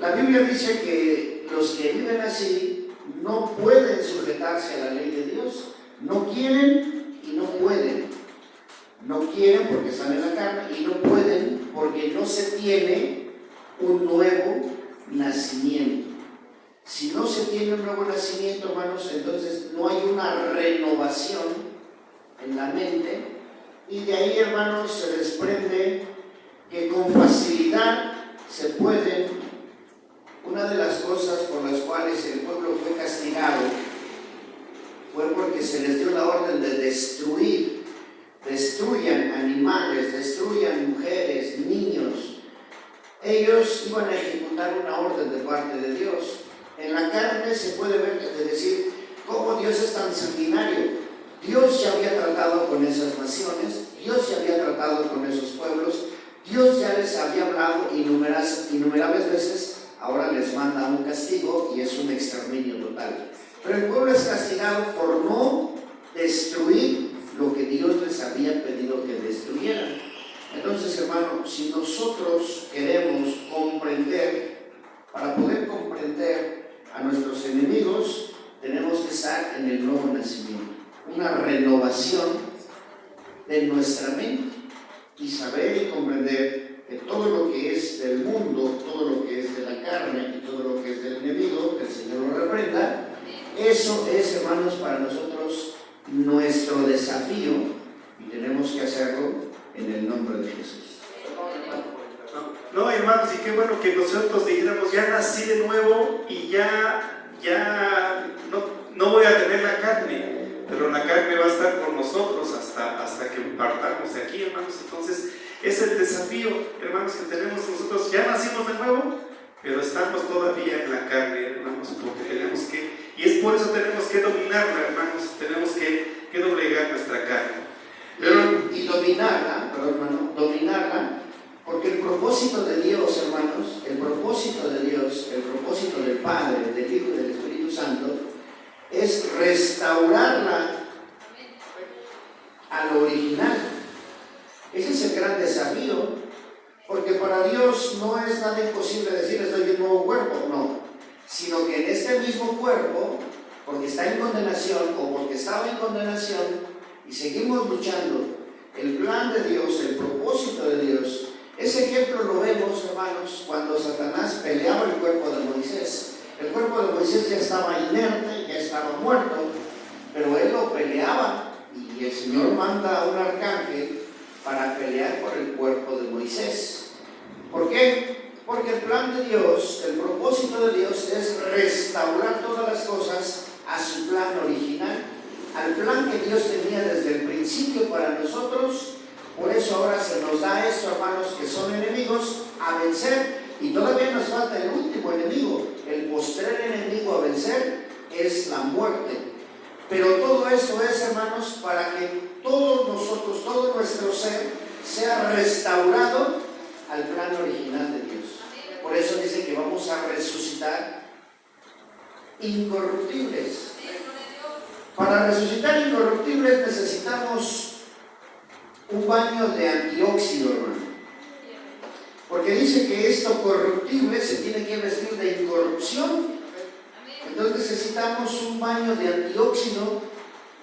La Biblia dice que los que viven así no no pueden sujetarse a la ley de Dios. No quieren y no pueden. No quieren porque están en la carne y no pueden porque no se tiene un nuevo nacimiento. Si no se tiene un nuevo nacimiento, hermanos, entonces no hay una renovación en la mente, y de ahí, hermanos, se desprende que con facilidad se pueden. Una de las cosas por las cuales el pueblo fue castigado fue porque se les dio la orden de destruir. Destruyan animales, destruyan mujeres, niños. Ellos iban a ejecutar una orden de parte de Dios. En la carne se puede ver, es decir, cómo Dios es tan sanguinario. Dios ya había tratado con esas naciones, Dios ya había tratado con esos pueblos, Dios ya les había hablado innumerables veces. Ahora les manda un castigo y es un exterminio total. Pero el pueblo es castigado por no destruir lo que Dios les había pedido que destruyeran. Entonces, hermano, si nosotros queremos comprender, para poder comprender a nuestros enemigos, tenemos que estar en el nuevo nacimiento, una renovación de nuestra mente y saber y comprender que todo lo que es del mundo, todo lo que es de la carne y todo lo que es del enemigo, que el Señor lo reprenda. Eso es, hermanos, para nosotros nuestro desafío, y tenemos que hacerlo en el nombre de Jesús. No, hermanos, y qué bueno que nosotros dijéramos, ya nací de nuevo y ya no voy a tener la carne, pero la carne va a estar con nosotros hasta que partamos de aquí, hermanos. Entonces, es el desafío, hermanos, que tenemos nosotros. Ya nacimos de nuevo, pero estamos todavía en la carne, hermanos, porque tenemos que, y es por eso tenemos que dominarla, hermanos, tenemos que doblegar nuestra carne. Pero, y dominarla, hermano, dominarla, porque el propósito de Dios, hermanos, el propósito de Dios, el propósito del Padre, del Hijo y del Espíritu Santo, es restaurarla a lo original. Ese es el gran desafío, porque para Dios no es nada imposible decir les doy un nuevo cuerpo, no, sino que en este mismo cuerpo, porque está en condenación o porque estaba en condenación y seguimos luchando, el plan de Dios, el propósito de Dios, ese ejemplo lo vemos, hermanos, cuando Satanás peleaba el cuerpo de Moisés. El cuerpo de Moisés ya estaba inerte, ya estaba muerto, pero él lo peleaba, y el Señor manda a un arcángel para pelear por el cuerpo de Moisés. ¿Por qué? Porque el plan de Dios, el propósito de Dios es restaurar todas las cosas a su plan original, al plan que Dios tenía desde el principio para nosotros. Por eso ahora se nos da esto, hermanos, que son enemigos a vencer, y todavía nos falta el último enemigo. El postrer enemigo a vencer es la muerte. Pero todo esto es, hermanos, para que todos nosotros, todo nuestro ser, sea restaurado al plan original de Dios. Por eso dice que vamos a resucitar incorruptibles. Para resucitar incorruptibles necesitamos un baño de antióxido, hermano. Porque dice que esto corruptible se tiene que vestir de incorrupción. Entonces necesitamos un baño de antióxido,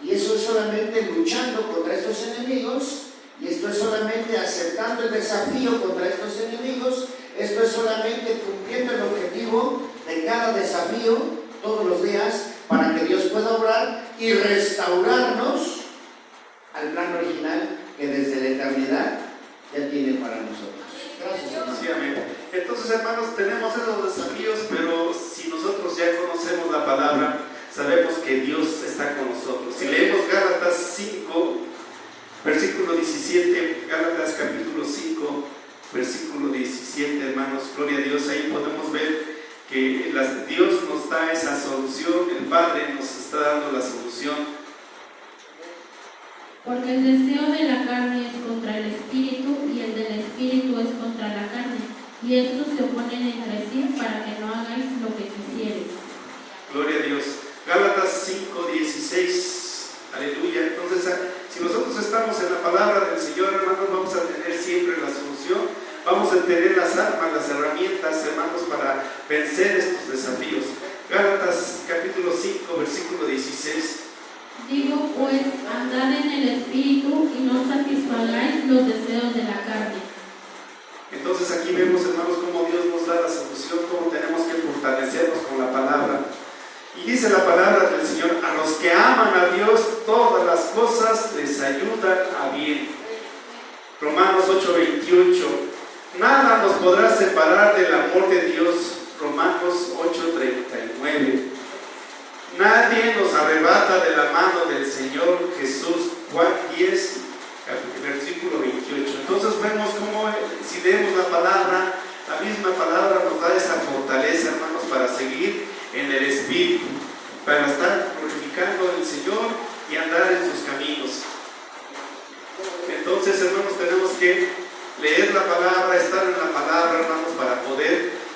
y eso es solamente luchando contra estos enemigos, y esto es solamente aceptando el desafío contra estos enemigos, esto es solamente cumpliendo el objetivo de cada desafío todos los días, para que Dios pueda obrar y restaurarnos al plan original que desde la eternidad ya tiene para nosotros. Gracias, hermano. sí, amén. Entonces, hermanos, tenemos esos desafíos, pero si nosotros ya conocemos la palabra, sabemos que Dios está con nosotros. Si leemos Gálatas 5, versículo 17, Gálatas capítulo 5, versículo 17, hermanos, gloria a Dios, ahí podemos ver que Dios nos da esa solución, el Padre nos está dando la solución. Porque el deseo de la carne es contra el espíritu y el del espíritu es contra la carne, y estos se oponen entre sí para que no hagáis lo que quisierais. Gloria a Dios. Gálatas 5, 16, aleluya. Entonces, si nosotros estamos en la palabra del Señor, hermanos, vamos a tener siempre la solución, vamos a tener las armas, las herramientas, hermanos, para vencer estos desafíos. Gálatas capítulo 5, versículo 16. Digo pues, andad en el Espíritu y no satisfagáis los deseos de la carne. Entonces aquí vemos, hermanos, cómo Dios nos da la solución, cómo tenemos que fortalecernos con la palabra. Y dice la palabra del Señor: a los que aman a Dios, todas las cosas les ayudan a bien. Romanos 8:28. Nada nos podrá separar del amor de Dios. Romanos 8:39. Nadie nos arrebata de la mano del Señor Jesús. Juan 10, versículo 28. Entonces vemos cómo, si leemos la palabra, la misma palabra nos da esa fortaleza, hermanos, para seguir en el Espíritu, para estar glorificando al Señor y andar en sus caminos. Entonces, hermanos, tenemos que leer la palabra, estar en la palabra, hermanos, para poder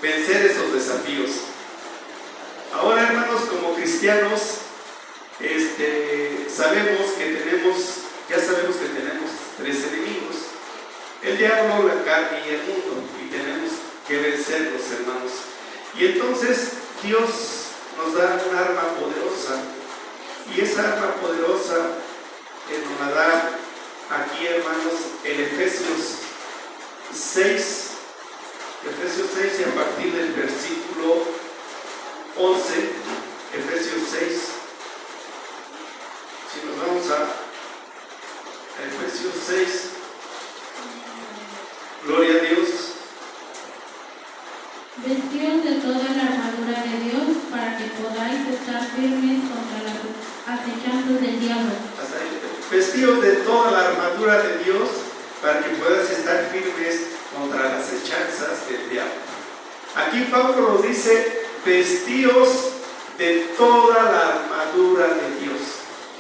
vencer esos desafíos. Ahora, hermanos, como cristianos, sabemos que tenemos tres enemigos: el diablo, la carne y el mundo, y tenemos que vencerlos, hermanos. Y entonces Dios nos da un arma poderosa, y esa arma poderosa nos la da aquí, hermanos, en Efesios 6, y a partir del versículo 11, Efesios 6. Si nos vamos a Efesios 6, gloria a Dios. Vestidos de toda la armadura de Dios para que podáis estar firmes contra las acechanzas del diablo. Vestidos de toda la armadura de Dios para que puedas estar firmes contra las acechanzas del diablo. Aquí Pablo nos dice: vestidos de toda la armadura de Dios.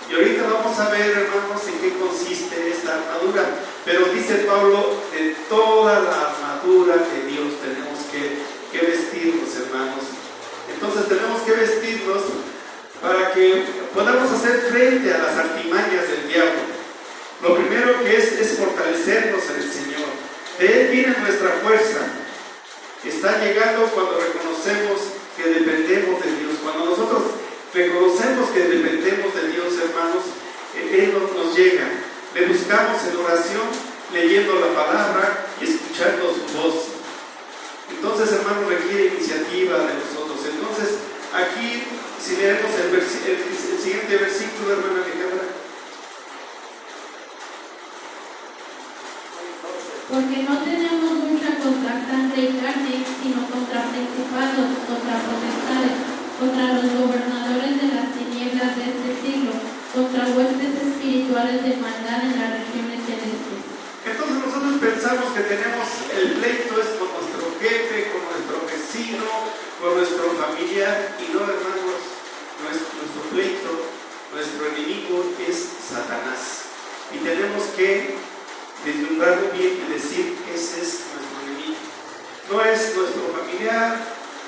Y ahorita vamos a ver, hermanos, en qué consiste esta armadura. Pero dice Pablo: de toda la armadura de Dios tenemos que vestirnos, hermanos. Entonces tenemos que vestirnos para que podamos hacer frente a las artimañas del diablo. Lo primero que es fortalecernos en el Señor. De Él viene nuestra fuerza. Está llegando cuando reconocemos que dependemos de Dios. Cuando nosotros reconocemos que dependemos de Dios, hermanos, Él nos llega. Le buscamos en oración, leyendo la palabra y escuchando su voz. Entonces, hermanos, requiere iniciativa de nosotros. Entonces, aquí, si leemos el siguiente versículo, hermana Alejandra. Porque no tenemos lucha contra sangre y carne, sino contra principados, contra potestades, contra los gobernadores de las tinieblas de este siglo, contra huestes espirituales de maldad en las regiones celestes. Entonces nosotros pensamos que tenemos el pleito es con nuestro jefe, con nuestro vecino, con nuestro familiar, y no, hermanos, nuestro pleito, nuestro enemigo es Satanás. Y tenemos que vislumbrarlo bien y decir: ese es nuestro enemigo. No es nuestro familiar,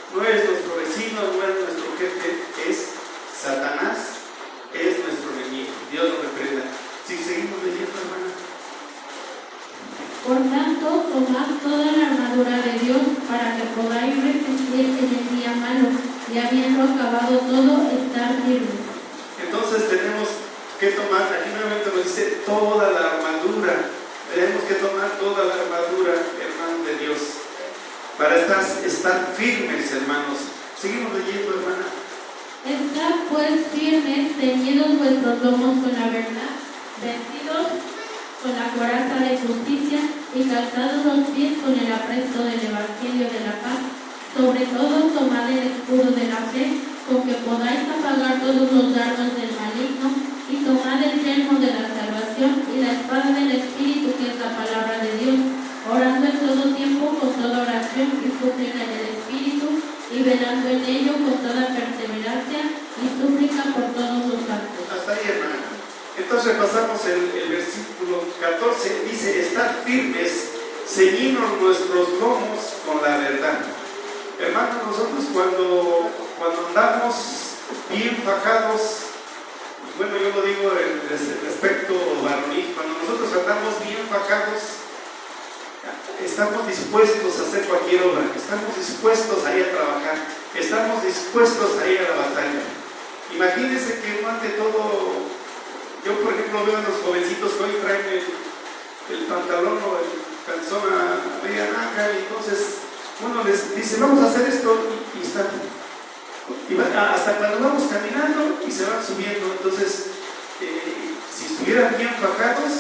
no es nuestro vecino, no es nuestro jefe, es Satanás, es nuestro enemigo. Dios lo reprenda. Si seguimos leyendo, hermana. Por tanto, tomad toda la armadura de Dios para que podáis resistir en el día malo, y habiendo acabado todo, estar firmes. Entonces tenemos que tomar, aquí nuevamente nos dice toda la armadura. Tenemos que tomar toda la armadura, hermanos de Dios, para estar firmes, hermanos. Seguimos leyendo, hermana. Estad pues firmes, ceñidos vuestros lomos con la verdad, vestidos con la coraza de justicia y calzados los pies con el apresto del Evangelio de la paz. Sobre todo tomad el escudo de la fe, con que podáis apagar todos los dardos del maligno, y tomad el yelmo de la salvación y la espada del Espíritu, que es la palabra de Dios, orando en todo tiempo con toda oración y súplica en el Espíritu, y velando en ello con toda perseverancia y súplica por todos los santos. Hasta ahí, hermana. Entonces pasamos el versículo 14, dice: estar firmes, ceñirnos nuestros lomos con la verdad. Hermanos, nosotros cuando andamos bien fajados, bueno, yo lo digo en el aspecto varonil, cuando nosotros andamos bien fajados, estamos dispuestos a hacer cualquier obra, estamos dispuestos a ir a trabajar, estamos dispuestos a ir a la batalla. Imagínense que no ante todo, yo por ejemplo veo a los jovencitos que hoy traen el pantalón o el calzón a media nalga, y entonces uno les dice vamos a hacer esto y están, hasta cuando vamos caminando y se van subiendo. Entonces si estuvieran bien fajados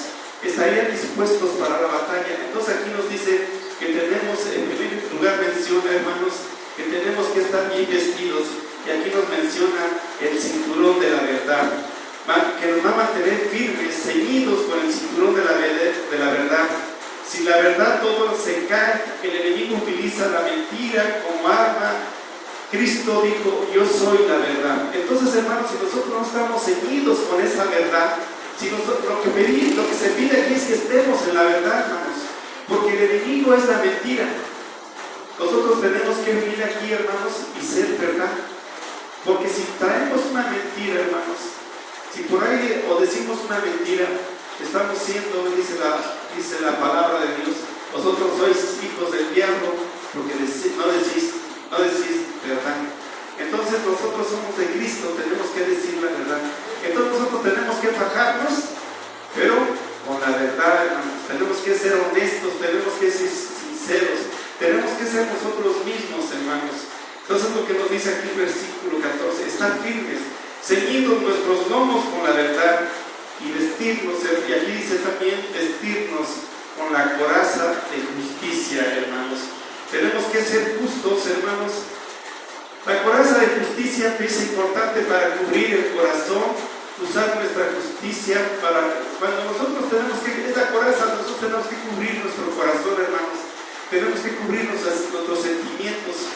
estarían dispuestos para la batalla. Entonces aquí nos dice que tenemos, en primer lugar menciona, hermanos, que tenemos que estar bien vestidos, y aquí nos menciona el cinturón de la verdad, que nos va a mantener firmes, ceñidos con el cinturón de la verdad. Si la verdad todo se cae, el enemigo utiliza la mentira como arma. Cristo dijo, yo soy la verdad. Entonces, hermanos, si nosotros no estamos ceñidos con esa verdad, si nosotros, lo que se pide aquí es que estemos en la verdad, hermanos, porque el enemigo es la mentira. Nosotros tenemos que venir aquí, hermanos, y ser verdad, porque si traemos una mentira, hermanos, si por ahí o decimos una mentira, estamos siendo, dice la palabra de Dios, vosotros sois hijos del diablo, porque no decís verdad. Entonces nosotros somos de Cristo, tenemos que decir la verdad. Entonces nosotros tenemos que fajarnos, pero con la verdad, hermanos. Tenemos que ser honestos, tenemos que ser sinceros, tenemos que ser nosotros mismos, hermanos. Entonces lo que nos dice aquí el versículo 14, estar firmes, ceñidos nuestros lomos con la verdad, y vestirnos, y aquí dice también vestirnos con la coraza de justicia, hermanos. Tenemos que ser justos, hermanos. La coraza de justicia es importante para cubrir el corazón, usar nuestra justicia para, cuando nosotros tenemos que, esa coraza, nosotros tenemos que cubrir nuestro corazón, hermanos. Tenemos que cubrir nuestros sentimientos.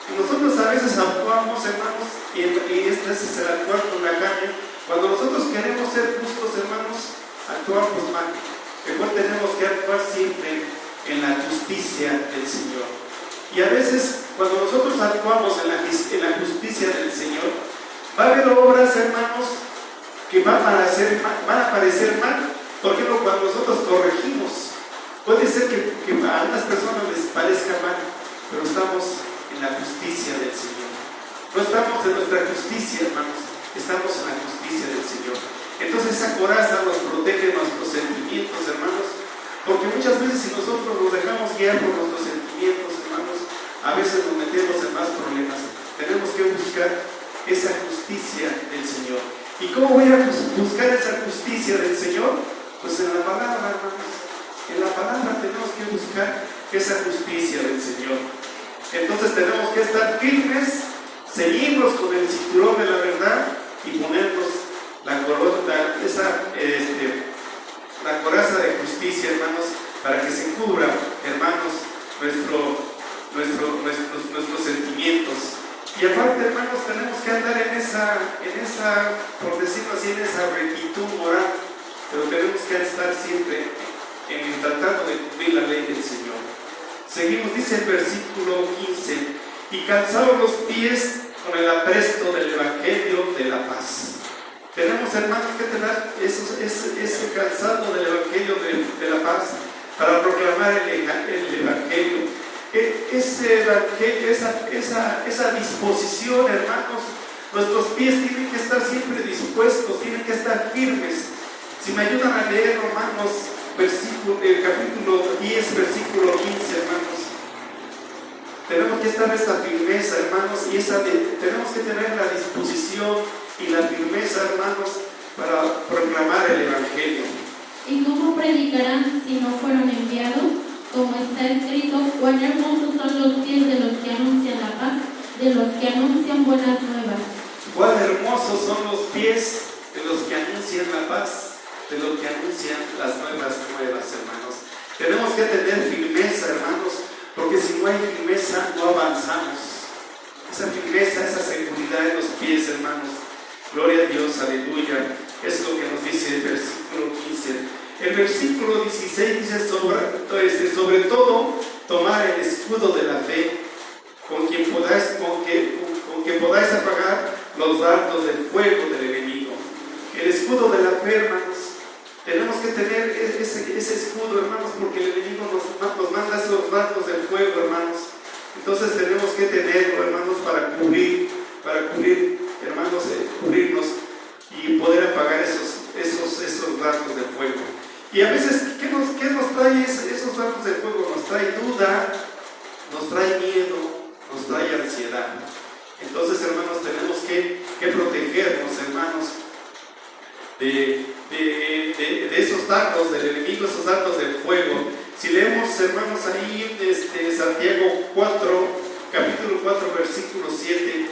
Nosotros a veces actuamos, hermanos, y este es el actuar con la carne. Cuando nosotros queremos ser justos, hermanos, actuamos mal. Mejor tenemos que actuar siempre en la justicia del Señor. Y a veces, cuando nosotros actuamos en la justicia del Señor, va a haber obras, hermanos, que van a parecer mal. Por ejemplo, cuando nosotros corregimos, puede ser que a algunas personas les parezca mal, pero estamos en la justicia del Señor. No estamos en nuestra justicia, hermanos, estamos en la justicia del Señor. Entonces esa coraza nos protege nuestros sentimientos, hermanos, porque muchas veces si nosotros nos dejamos guiar por nuestros sentimientos, hermanos, a veces nos metemos en más problemas. Tenemos que buscar esa justicia del Señor. ¿Y cómo voy a buscar esa justicia del Señor? Pues en la palabra, hermanos. En la palabra tenemos que buscar esa justicia del Señor. Entonces tenemos que estar firmes, ceñirnos con el cinturón de la verdad y ponernos la coraza de justicia, hermanos, para que se cubra, hermanos, nuestros sentimientos. Y aparte, hermanos, tenemos que andar en esa, por decirlo así, en esa rectitud moral, pero tenemos que estar siempre tratando de cumplir la ley del Señor. Seguimos, dice el versículo 15, y calzados los pies con el apresto del Evangelio de la paz. Tenemos, hermanos, que tener ese calzado del Evangelio de la paz para proclamar el Evangelio. Ese Evangelio, esa disposición, hermanos, nuestros pies tienen que estar siempre dispuestos, tienen que estar firmes. Si me ayudan a leer Romanos, capítulo 10, versículo 15, hermanos. Tenemos que estar en esa firmeza, hermanos, y tenemos que tener la disposición y la firmeza, hermanos, para proclamar el Evangelio. ¿Y cómo predicarán si no fueron enviados? Como está escrito, cuán hermosos son los pies de los que anuncian la paz, de los que anuncian buenas nuevas. Cuán hermosos son los pies de los que anuncian la paz, de los que anuncian las nuevas, hermanos. Tenemos que tener firmeza, hermanos, porque si no hay firmeza, no avanzamos. Esa firmeza, esa seguridad en los pies, hermanos. Gloria a Dios, aleluya. Es lo que nos dice el versículo 15. El versículo 16 dice, sobre todo, tomar el escudo de la fe, con que podáis apagar los dardos del fuego del enemigo. El escudo de la fe, hermanos. Tenemos que tener ese escudo, hermanos, porque el enemigo nos dardos de fuego, hermanos. Entonces tenemos que tenerlo, hermanos, para cubrir, hermanos, cubrirnos y poder apagar esos dardos de fuego. Y a veces, ¿qué nos trae esos dardos de fuego? Nos trae duda, nos trae miedo, nos trae ansiedad. Entonces, hermanos, tenemos que protegernos, hermanos, de esos dardos del enemigo, esos dardos de fuego. Si leemos, hermanos, ahí Santiago 4, capítulo 4, versículo 7.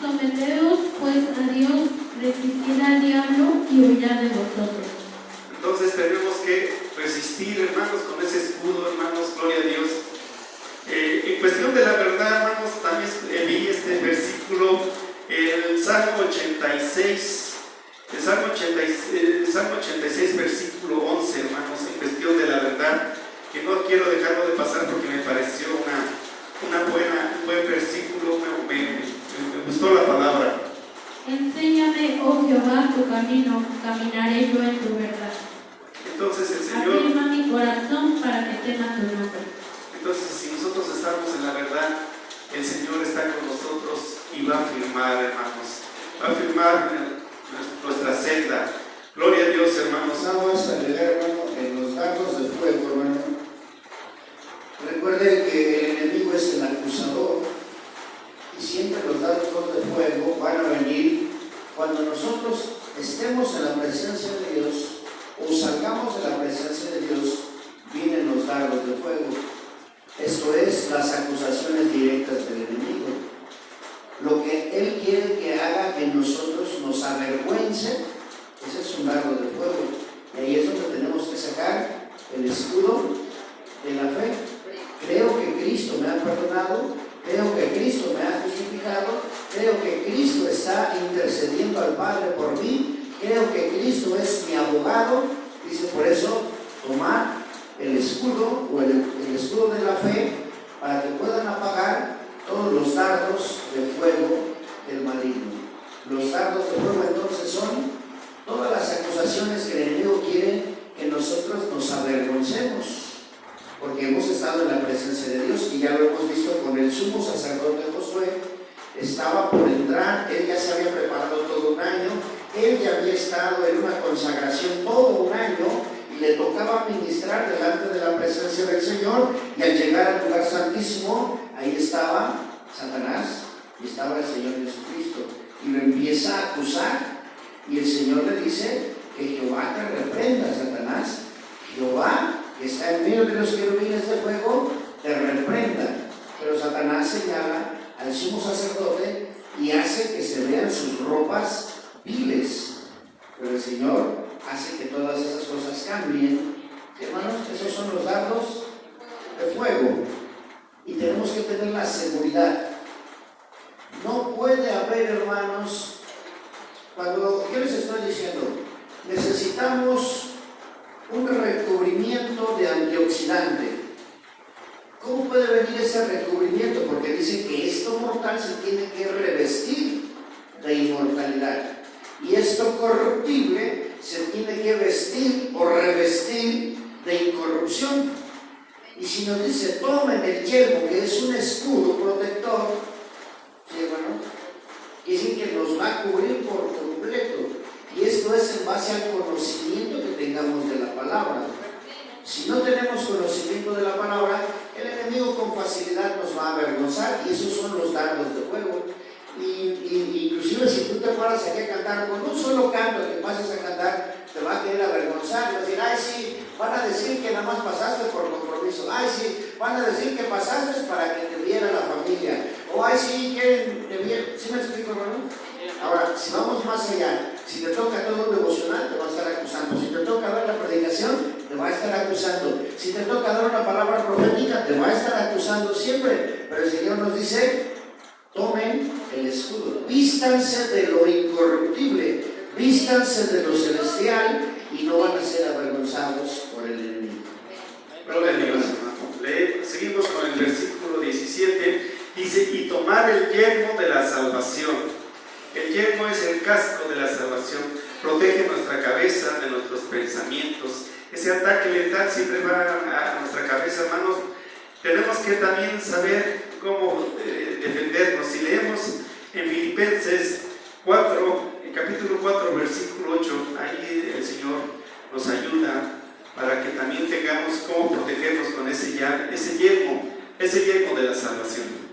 Someteos pues a Dios, resistid al diablo y huirá de vosotros. Entonces tenemos que resistir, hermanos, con ese escudo, hermanos, gloria a Dios. En cuestión de la verdad, hermanos, también vi este versículo, el Salmo 86, el Salmo 86, versículo 11, hermanos, en cuestión de la verdad, que no quiero dejarlo de pasar porque me pareció un buen versículo, me gustó la palabra. Enséñame, oh Jehová, tu camino, caminaré yo en tu verdad. Entonces el Señor, afirma mi corazón para que tema tu nombre. Entonces si nosotros estamos en la verdad, el Señor está con nosotros y va a afirmar, hermanos, va a afirmar nuestra senda. Gloria a Dios, hermanos. Vamos a leer, hermano, en los dardos de fuego, hermano. Recuerden que el enemigo es el acusador y siempre los dardos de fuego van a venir cuando nosotros estemos en la presencia de Dios o salgamos de la presencia de Dios. Vienen los dardos de fuego. Esto es las acusaciones directas del enemigo. Lo que él quiere que haga que nosotros nos avergüence, ese es un dardo de fuego. Y ahí es donde tenemos que sacar el escudo de la fe. Creo que Cristo me ha perdonado, creo que Cristo me ha justificado, creo que Cristo está intercediendo al Padre por mí, creo que Cristo es mi abogado. Dice, por eso, tomar el escudo o el escudo de la fe para que puedan apagar todos los dardos de fuego del maligno. Los dardos de fuego entonces son todas las acusaciones que el enemigo quiere que nosotros nos avergoncemos, porque hemos estado en la presencia de Dios y ya lo hemos visto con el sumo sacerdote Josué. Estaba por entrar, él ya se había preparado todo un año, él ya había estado en una consagración todo un año y le tocaba ministrar delante de la presencia del Señor. Y al llegar al lugar santísimo, ahí estaba Satanás y estaba el Señor Jesucristo y lo empieza a acusar y el Señor le dice que Jehová te reprenda, Satanás. Jehová, que está en medio de los querubines de fuego, te reprenda. Pero Satanás señala al sumo sacerdote y hace que se vean sus ropas viles. Pero el Señor hace que todas esas cosas cambien. Hermanos, esos son los dardos de fuego. Y tenemos que tener la seguridad. No puede haber, hermanos, cuando yo les estoy diciendo, necesitamos un recubrimiento de antioxidante. ¿Cómo puede venir ese recubrimiento? Porque dice que esto mortal se tiene que revestir de inmortalidad. Y esto corruptible se tiene que vestir o revestir de incorrupción. Y si nos dice, tomen el yelmo, que es un escudo protector, ¿sí, hermanos? Quiere decir que nos va a cubrir por completo. Y esto es en base al conocimiento que tengamos de la palabra. Si no tenemos conocimiento de la palabra, el enemigo con facilidad nos va a avergonzar, y esos son los dardos de fuego. Y inclusive si tú te paras aquí a cantar con un solo canto que pases a cantar, te va a querer avergonzar, va a decir, ay sí, van a decir que nada más pasaste por compromiso, ay sí, van a decir que pasaste para que te viera la familia, o ay sí, que te viera. ¿Sí me explico, hermano? Ahora, si vamos más allá, si te toca todo un devocional, te va a estar acusando. Si te toca ver la predicación, te va a estar acusando. Si te toca dar una palabra profética, te va a estar acusando siempre. Pero el Señor nos dice, tomen el escudo, vístanse de lo incorruptible, vístanse de lo celestial y no van a ser avergonzados por el enemigo. Gloria a Dios, hermano. Seguimos con el versículo 17. Dice, y tomar el yelmo de la salvación. El yelmo es el casco de la salvación. protege nuestra cabeza de nuestros pensamientos. Ese ataque letal siempre va a nuestra cabeza, hermanos. Tenemos que también saber cómo defendernos. Si leemos en Filipenses 4, en capítulo 4, versículo 8, ahí el Señor nos ayuda para que también tengamos cómo protegernos con ese yelmo de la salvación.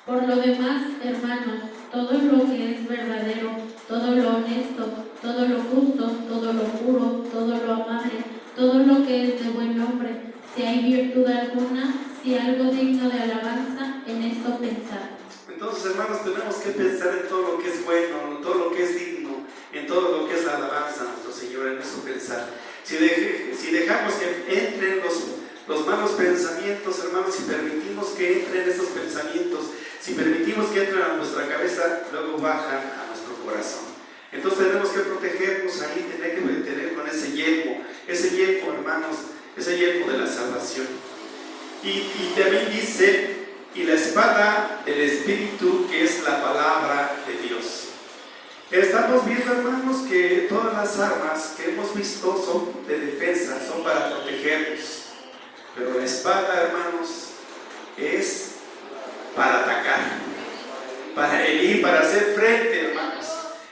Por lo demás, hermanos, todo lo que es verdadero, todo lo honesto, todo lo justo, todo lo puro, todo lo amable, todo lo que es de buen nombre, si hay virtud alguna, si algo digno de alabanza, en esto pensad. Entonces, hermanos, tenemos que pensar en todo lo que es bueno, en todo lo que es digno, en todo lo que es la alabanza a nuestro Señor, en eso pensar. Si dejamos que entren los malos pensamientos, hermanos, si permitimos que entren esos pensamientos, si permitimos que entren a nuestra cabeza, luego bajan a nuestro corazón. Entonces tenemos que protegernos ahí, tener con ese yelmo, hermanos, ese yelmo de la salvación. Y también dice, y la espada del Espíritu, que es la palabra de Dios. Estamos viendo, hermanos, que todas las armas que hemos visto son de defensa, son para protegernos. Pero la espada, hermanos, es para atacar, para herir, para hacer frente, hermanos.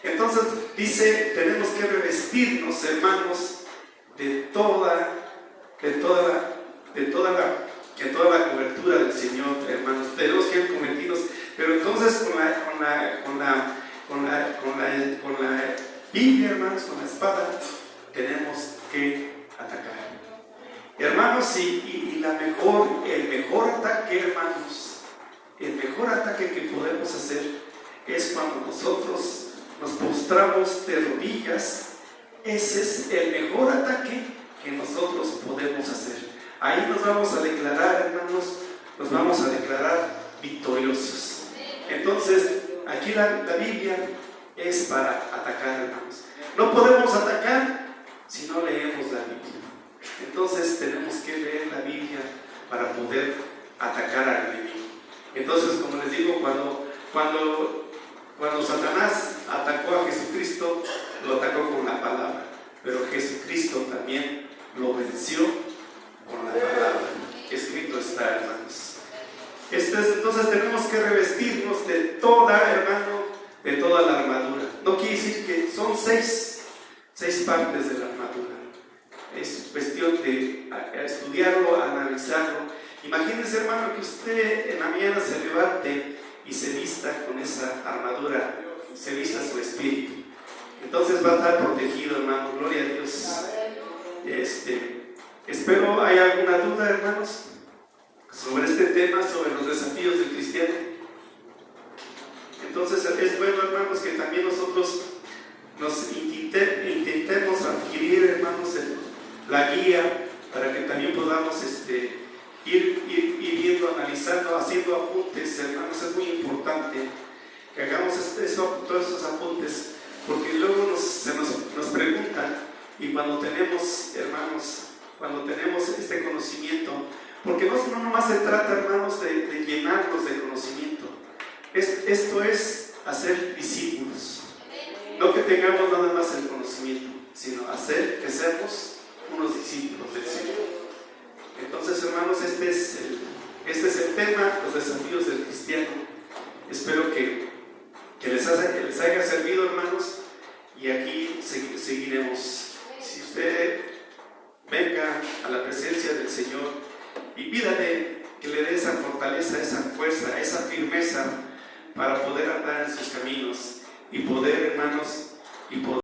Entonces dice, tenemos que revestirnos, hermanos, de toda la cobertura del Señor, hermanos. Tenemos que convertirnos, pero entonces con la Biblia, hermanos, con la espada, tenemos que atacar. Hermanos, y el mejor ataque, hermanos, el mejor ataque que podemos hacer es cuando nosotros nos postramos de rodillas. Ese es el mejor ataque que nosotros podemos hacer. Ahí nos vamos a declarar, hermanos, nos vamos a declarar victoriosos. Entonces, aquí la Biblia es para atacar, hermanos. No podemos atacar si no leemos la Biblia. Entonces tenemos que leer la Biblia para poder atacar al enemigo. Entonces, como les digo, cuando Satanás atacó a Jesucristo, lo atacó con la palabra, pero Jesucristo también lo venció con la palabra. Escrito está, hermanos. Entonces tenemos que revestirnos de toda la armadura. No quiere decir que son seis partes de la armadura. Es cuestión de estudiarlo, analizarlo. Imagínense, hermano, que usted en la mañana se levante y se vista con esa armadura, se vista su espíritu. Entonces va a estar protegido, hermano. Gloria a Dios. Espero hay alguna duda, hermanos, sobre este tema, sobre los desafíos del cristiano. Entonces es bueno, hermanos, que también nosotros nos intentemos adquirir, hermanos, la guía para que también podamos ir viendo, analizando, haciendo apuntes, hermanos. Es muy importante que hagamos todos esos apuntes, porque luego nos preguntan, y cuando tenemos, hermanos, este conocimiento, porque no nomás se trata, hermanos, de llenarnos de conocimiento. Esto es hacer discípulos. No que tengamos nada más el conocimiento, sino hacer que seamos unos discípulos del Señor. Entonces, hermanos, este es el tema, los desafíos del cristiano. Espero que les haya servido, hermanos, y aquí seguiremos. Si usted venga a la presencia del Señor y pídale que le dé esa fortaleza, esa fuerza, esa firmeza para poder andar en sus caminos y poder, hermanos, y poder